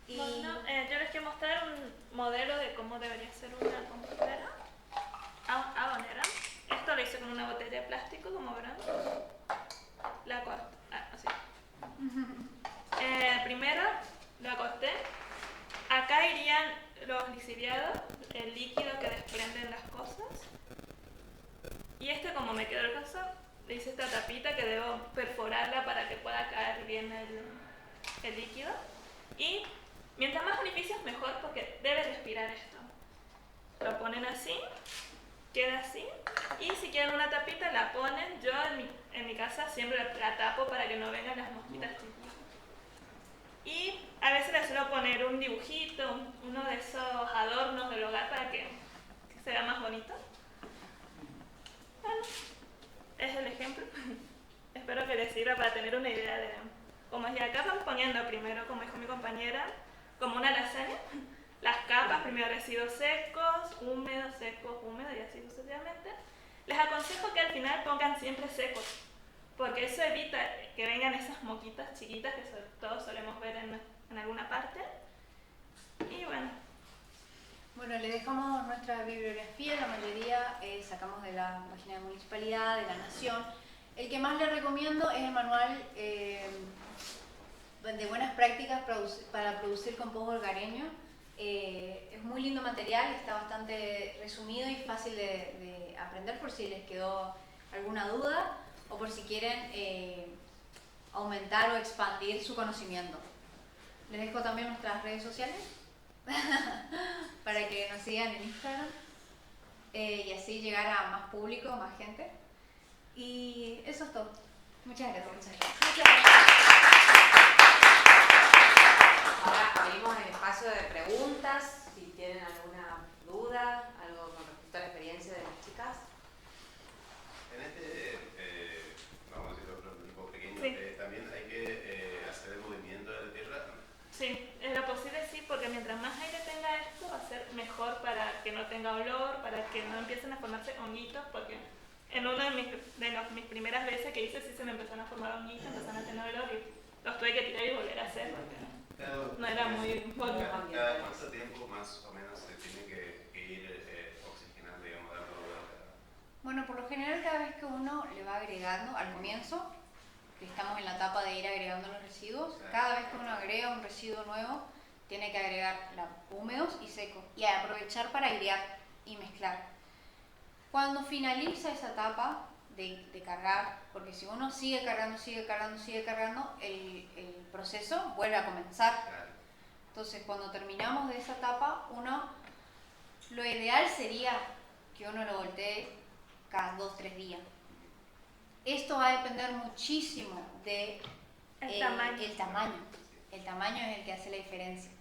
Y... Bueno, yo les quiero mostrar un modelo de cómo debería ser una compostera abonera. Esto lo hice con una botella de plástico, como verán. La acosté, así. Primero lo acosté. Acá irían los lixiviados, el líquido que desprenden las cosas. Y como me quedó el caso, le hice esta tapita que debo perforarla para que pueda caer bien el líquido. Y mientras más orificios mejor, porque debe respirar esto. Lo ponen así, queda así, y si quieren una tapita la ponen. Yo en mi casa siempre la tapo para que no vengan las mosquitas chiquitas. Y a veces le suelo poner un dibujito, uno de esos adornos del hogar para que se vea más bonito. Bueno, es el ejemplo. Espero que les sirva para tener una idea de cómo es. Y acá vamos poniendo primero, como dijo mi compañera, como una lasaña. Las capas, primero residuos secos, húmedos, y así sucesivamente. Les aconsejo que al final pongan siempre secos, porque eso evita que vengan esas moquitas chiquitas que todos solemos ver en alguna parte. Y bueno. Bueno, le dejamos nuestra bibliografía, la mayoría sacamos de la página de Municipalidad, de la Nación. El que más le recomiendo es el manual de buenas prácticas para producir compost hogareño. Es muy lindo material, está bastante resumido y fácil de aprender por si les quedó alguna duda o por si quieren aumentar o expandir su conocimiento. Les dejo también nuestras redes sociales para que nos sigan en Instagram y así llegar a más público, más gente. Y eso es todo. Muchas gracias. Muchas gracias. Ahora abrimos el espacio de preguntas, si tienen alguna duda, algo con respecto a la experiencia de las chicas. En este, vamos a decirlo, prototipo pequeño, Sí. también hay que hacer el movimiento de la tierra. Sí, en lo posible sí, porque mientras más aire tenga esto va a ser mejor para que no tenga olor, para que no empiecen a formarse honguitos, porque en una de mis primeras veces que hice sí se me empezaron a formar honguitos, empezaron a tener olor y los tuve que tirar y volver a hacer porque no era muy bonito. Cada cuánto tiempo más o menos se tiene que ir oxigenando, digamos, dando vuelta. Bueno, por lo general cada vez que uno le va agregando, al comienzo, que estamos en la etapa de ir agregando los residuos, cada vez que uno agrega un residuo nuevo, tiene que agregar húmedos y secos y aprovechar para airear y mezclar. Cuando finaliza esa etapa de cargar, porque si uno sigue cargando, el proceso vuelve a comenzar. Entonces, cuando terminamos de esa etapa, lo ideal sería que uno lo voltee cada 2-3 días. Esto va a depender muchísimo del tamaño. El tamaño es el que hace la diferencia.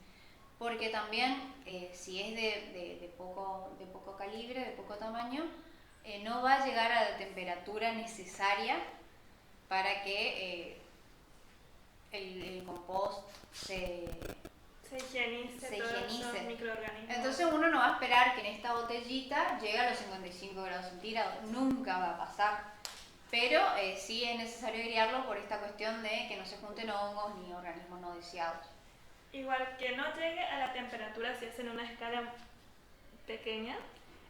Porque también, si es de poco calibre, de poco tamaño, no va a llegar a la temperatura necesaria para que el compost se higienice todos esos microorganismos. Entonces uno no va a esperar que en esta botellita llegue a los 55 grados centígrados. Nunca va a pasar. Pero sí es necesario airearlo por esta cuestión de que no se junten hongos ni organismos no deseados. Igual que no llegue a la temperatura si es en una escala pequeña,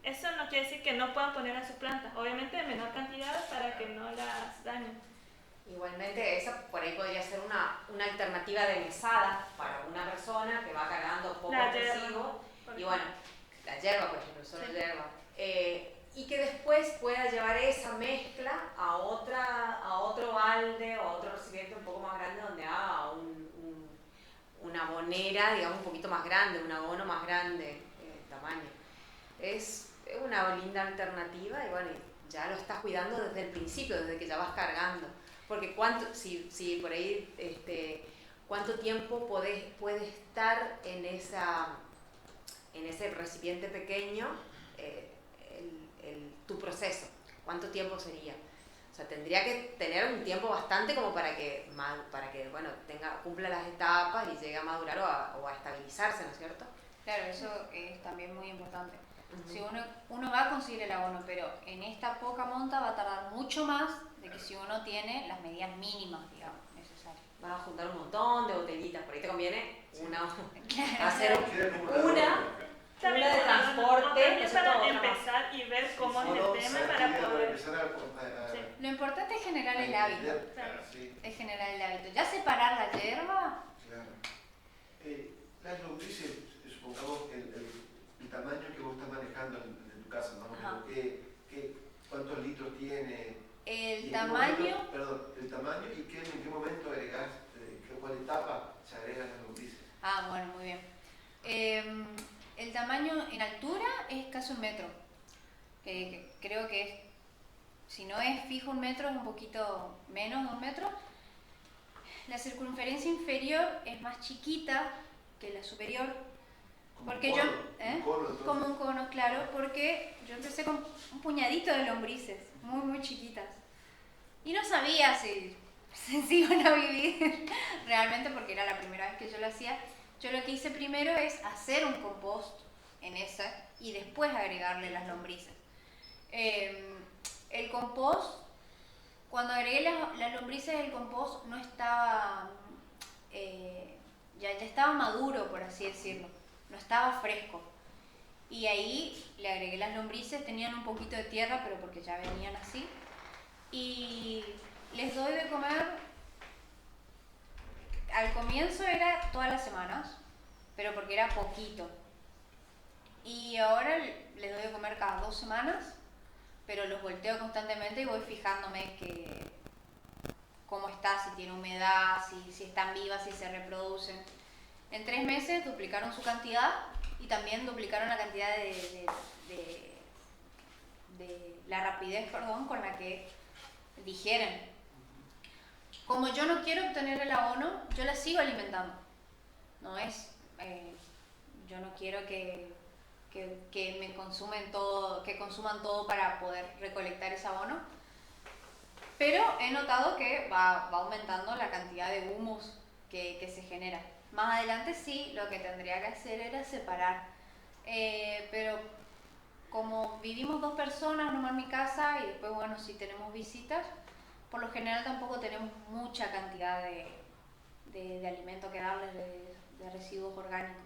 eso no quiere decir que no puedan poner a sus plantas, obviamente en menor cantidad para que no las dañen. Igualmente, esa por ahí podría ser una alternativa de mesada para una persona que va cargando poco residuo. Y bueno, la hierba, por ejemplo, solo hierba. Y que después pueda llevar esa mezcla a otro balde o a otro recipiente un poco más grande donde haga una abonera, digamos, un poquito más grande, un abono más grande tamaño. Es una linda alternativa y bueno, ya lo estás cuidando desde el principio, desde que ya vas cargando. Porque si por ahí, ¿cuánto tiempo puede estar en ese recipiente pequeño tu proceso? ¿Cuánto tiempo sería? O sea, tendría que tener un tiempo bastante como para que bueno, cumpla las etapas y llegue a madurar o a estabilizarse, ¿no es cierto? Claro, eso es también muy importante. Si uno va a conseguir el abono, pero en esta poca monta va a tardar mucho más de que si uno tiene las medidas mínimas, digamos, necesarias. Vas a juntar un montón de botellitas, por ahí te conviene hacer una de transporte. Para empezar y ver cómo es el tema para poder... Lo importante es generar el hábito. Es generar el hábito. Ya separar la hierba. Claro, dice, supongamos el tamaño que vos estás manejando en tu casa, ¿no? ¿Cuántos litros tiene? El ¿Y tamaño... el tamaño y en qué momento agregás, cuál etapa se agregan las lombrices. Ah, bueno, muy bien. El tamaño en altura es casi 1 metro. Creo que es, si no es fijo 1 metro, es un poquito menos de 1 metro. La circunferencia inferior es más chiquita que la superior. Porque yo, como un cono, claro, porque yo empecé con un puñadito de lombrices, muy, muy chiquitas. Y no sabía si iban a vivir realmente, porque era la primera vez que yo lo hacía. Yo lo que hice primero es hacer un compost en esa y después agregarle las lombrices. El compost, cuando agregué las lombrices, el compost no estaba, ya estaba maduro, por así decirlo, no estaba fresco. Y ahí le agregué las lombrices, tenían un poquito de tierra, pero porque ya venían así. Y les doy de comer, al comienzo era todas las semanas, pero porque era poquito. Y ahora les doy de comer cada 2 semanas, pero los volteo constantemente y voy fijándome cómo está, si tiene humedad, si están vivas, si se reproducen. En 3 meses duplicaron su cantidad y también duplicaron la cantidad de la rapidez, con la que digieren. Como yo no quiero obtener el abono, yo la sigo alimentando. No es, yo no quiero que me consuman todo para poder recolectar ese abono. Pero he notado que va aumentando la cantidad de humus que se genera. Más adelante sí, lo que tendría que hacer era separar. Pero como vivimos 2 personas nomás en mi casa y después, bueno, si tenemos visitas, por lo general tampoco tenemos mucha cantidad de alimento que darles, de residuos orgánicos.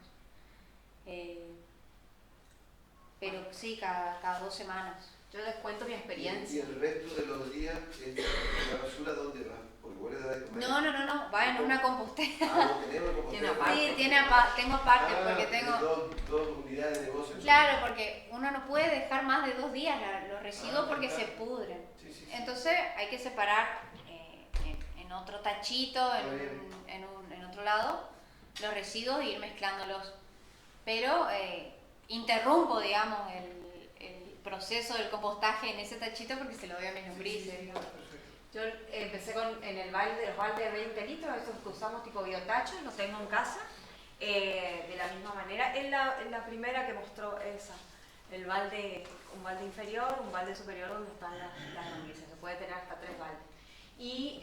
Pero sí, cada 2 semanas. Yo les cuento mi experiencia. ¿Y el resto de los días la basura dónde va? Porque vos le das de comer. No, va en una compostera. Ah, ¿vos tenés una compostera? Sí, tengo aparte, porque tengo... Dos unidades de negocio. Claro, porque uno no puede dejar más de 2 días los residuos porque claro. se pudren. Sí. Entonces hay que separar en otro tachito, en otro lado, los residuos e ir mezclándolos. Pero interrumpo, digamos, el proceso del compostaje en ese tachito porque se lo doy a mis lombrices. Yo empecé en los baldes de 20 litros, esos que usamos tipo biotachos, los tengo en casa, de la misma manera. Es la primera que mostró esa, un balde inferior, un balde superior donde están las lombrices, se puede tener hasta 3 baldes. Y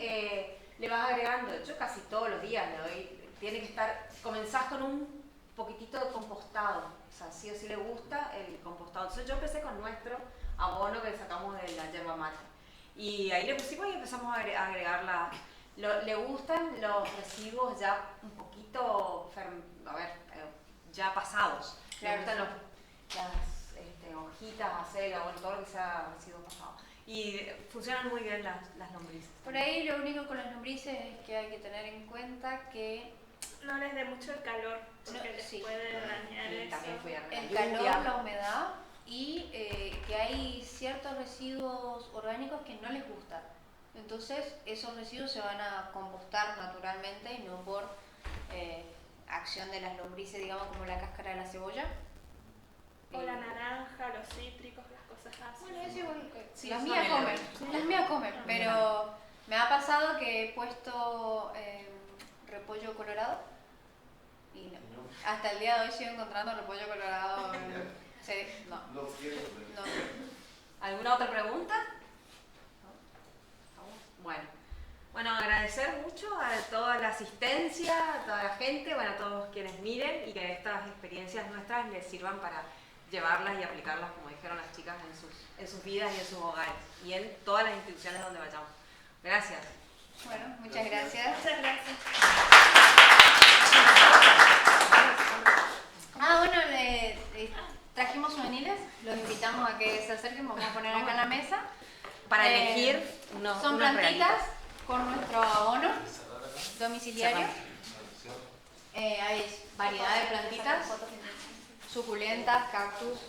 le vas agregando, yo casi todos los días le doy, tiene que estar, comenzás con un poquitito de compostado, o sea, sí o sí le gusta el compostado. Entonces yo empecé con nuestro abono que sacamos de la yerba mate. Y ahí le pusimos y empezamos a agregar le gustan los residuos ya un poquito, ya pasados. Claro, le gustan las hojitas, acelga, bueno, todo lo que sea residuo pasado. Y funcionan muy bien las lombrices. Por ahí lo único con las lombrices es que hay que tener en cuenta que No les dé mucho el calor, porque les puede dañar Y eso. también cuidar la el lluvia. calor, la humedad y que hay ciertos residuos orgánicos que no les gustan. Entonces esos residuos se van a compostar naturalmente y no por acción de las lombrices, digamos, como la cáscara de la cebolla. O la naranja, los cítricos, las cosas así. Bueno, es igual que Sí, las eso mías también comen, las mías comen, pero me ha pasado que he puesto repollo colorado y no. Hasta el día de hoy sigo encontrando repollo colorado. Sí, no. No quiero. No. ¿Alguna otra pregunta? ¿No? Bueno, agradecer mucho a toda la asistencia, a toda la gente, bueno, a todos quienes miren y que estas experiencias nuestras les sirvan para llevarlas y aplicarlas, como dijeron las chicas, en sus vidas y en sus hogares y en todas las instituciones donde vayamos. Gracias. Bueno, muchas gracias. Muchas gracias. Bueno, trajimos juveniles, los invitamos a que se acerquen, vamos a poner acá en la mesa. Para elegir son unos plantitas regalitos. con nuestro abono domiciliario. Hay variedad de plantitas, suculentas, cactus,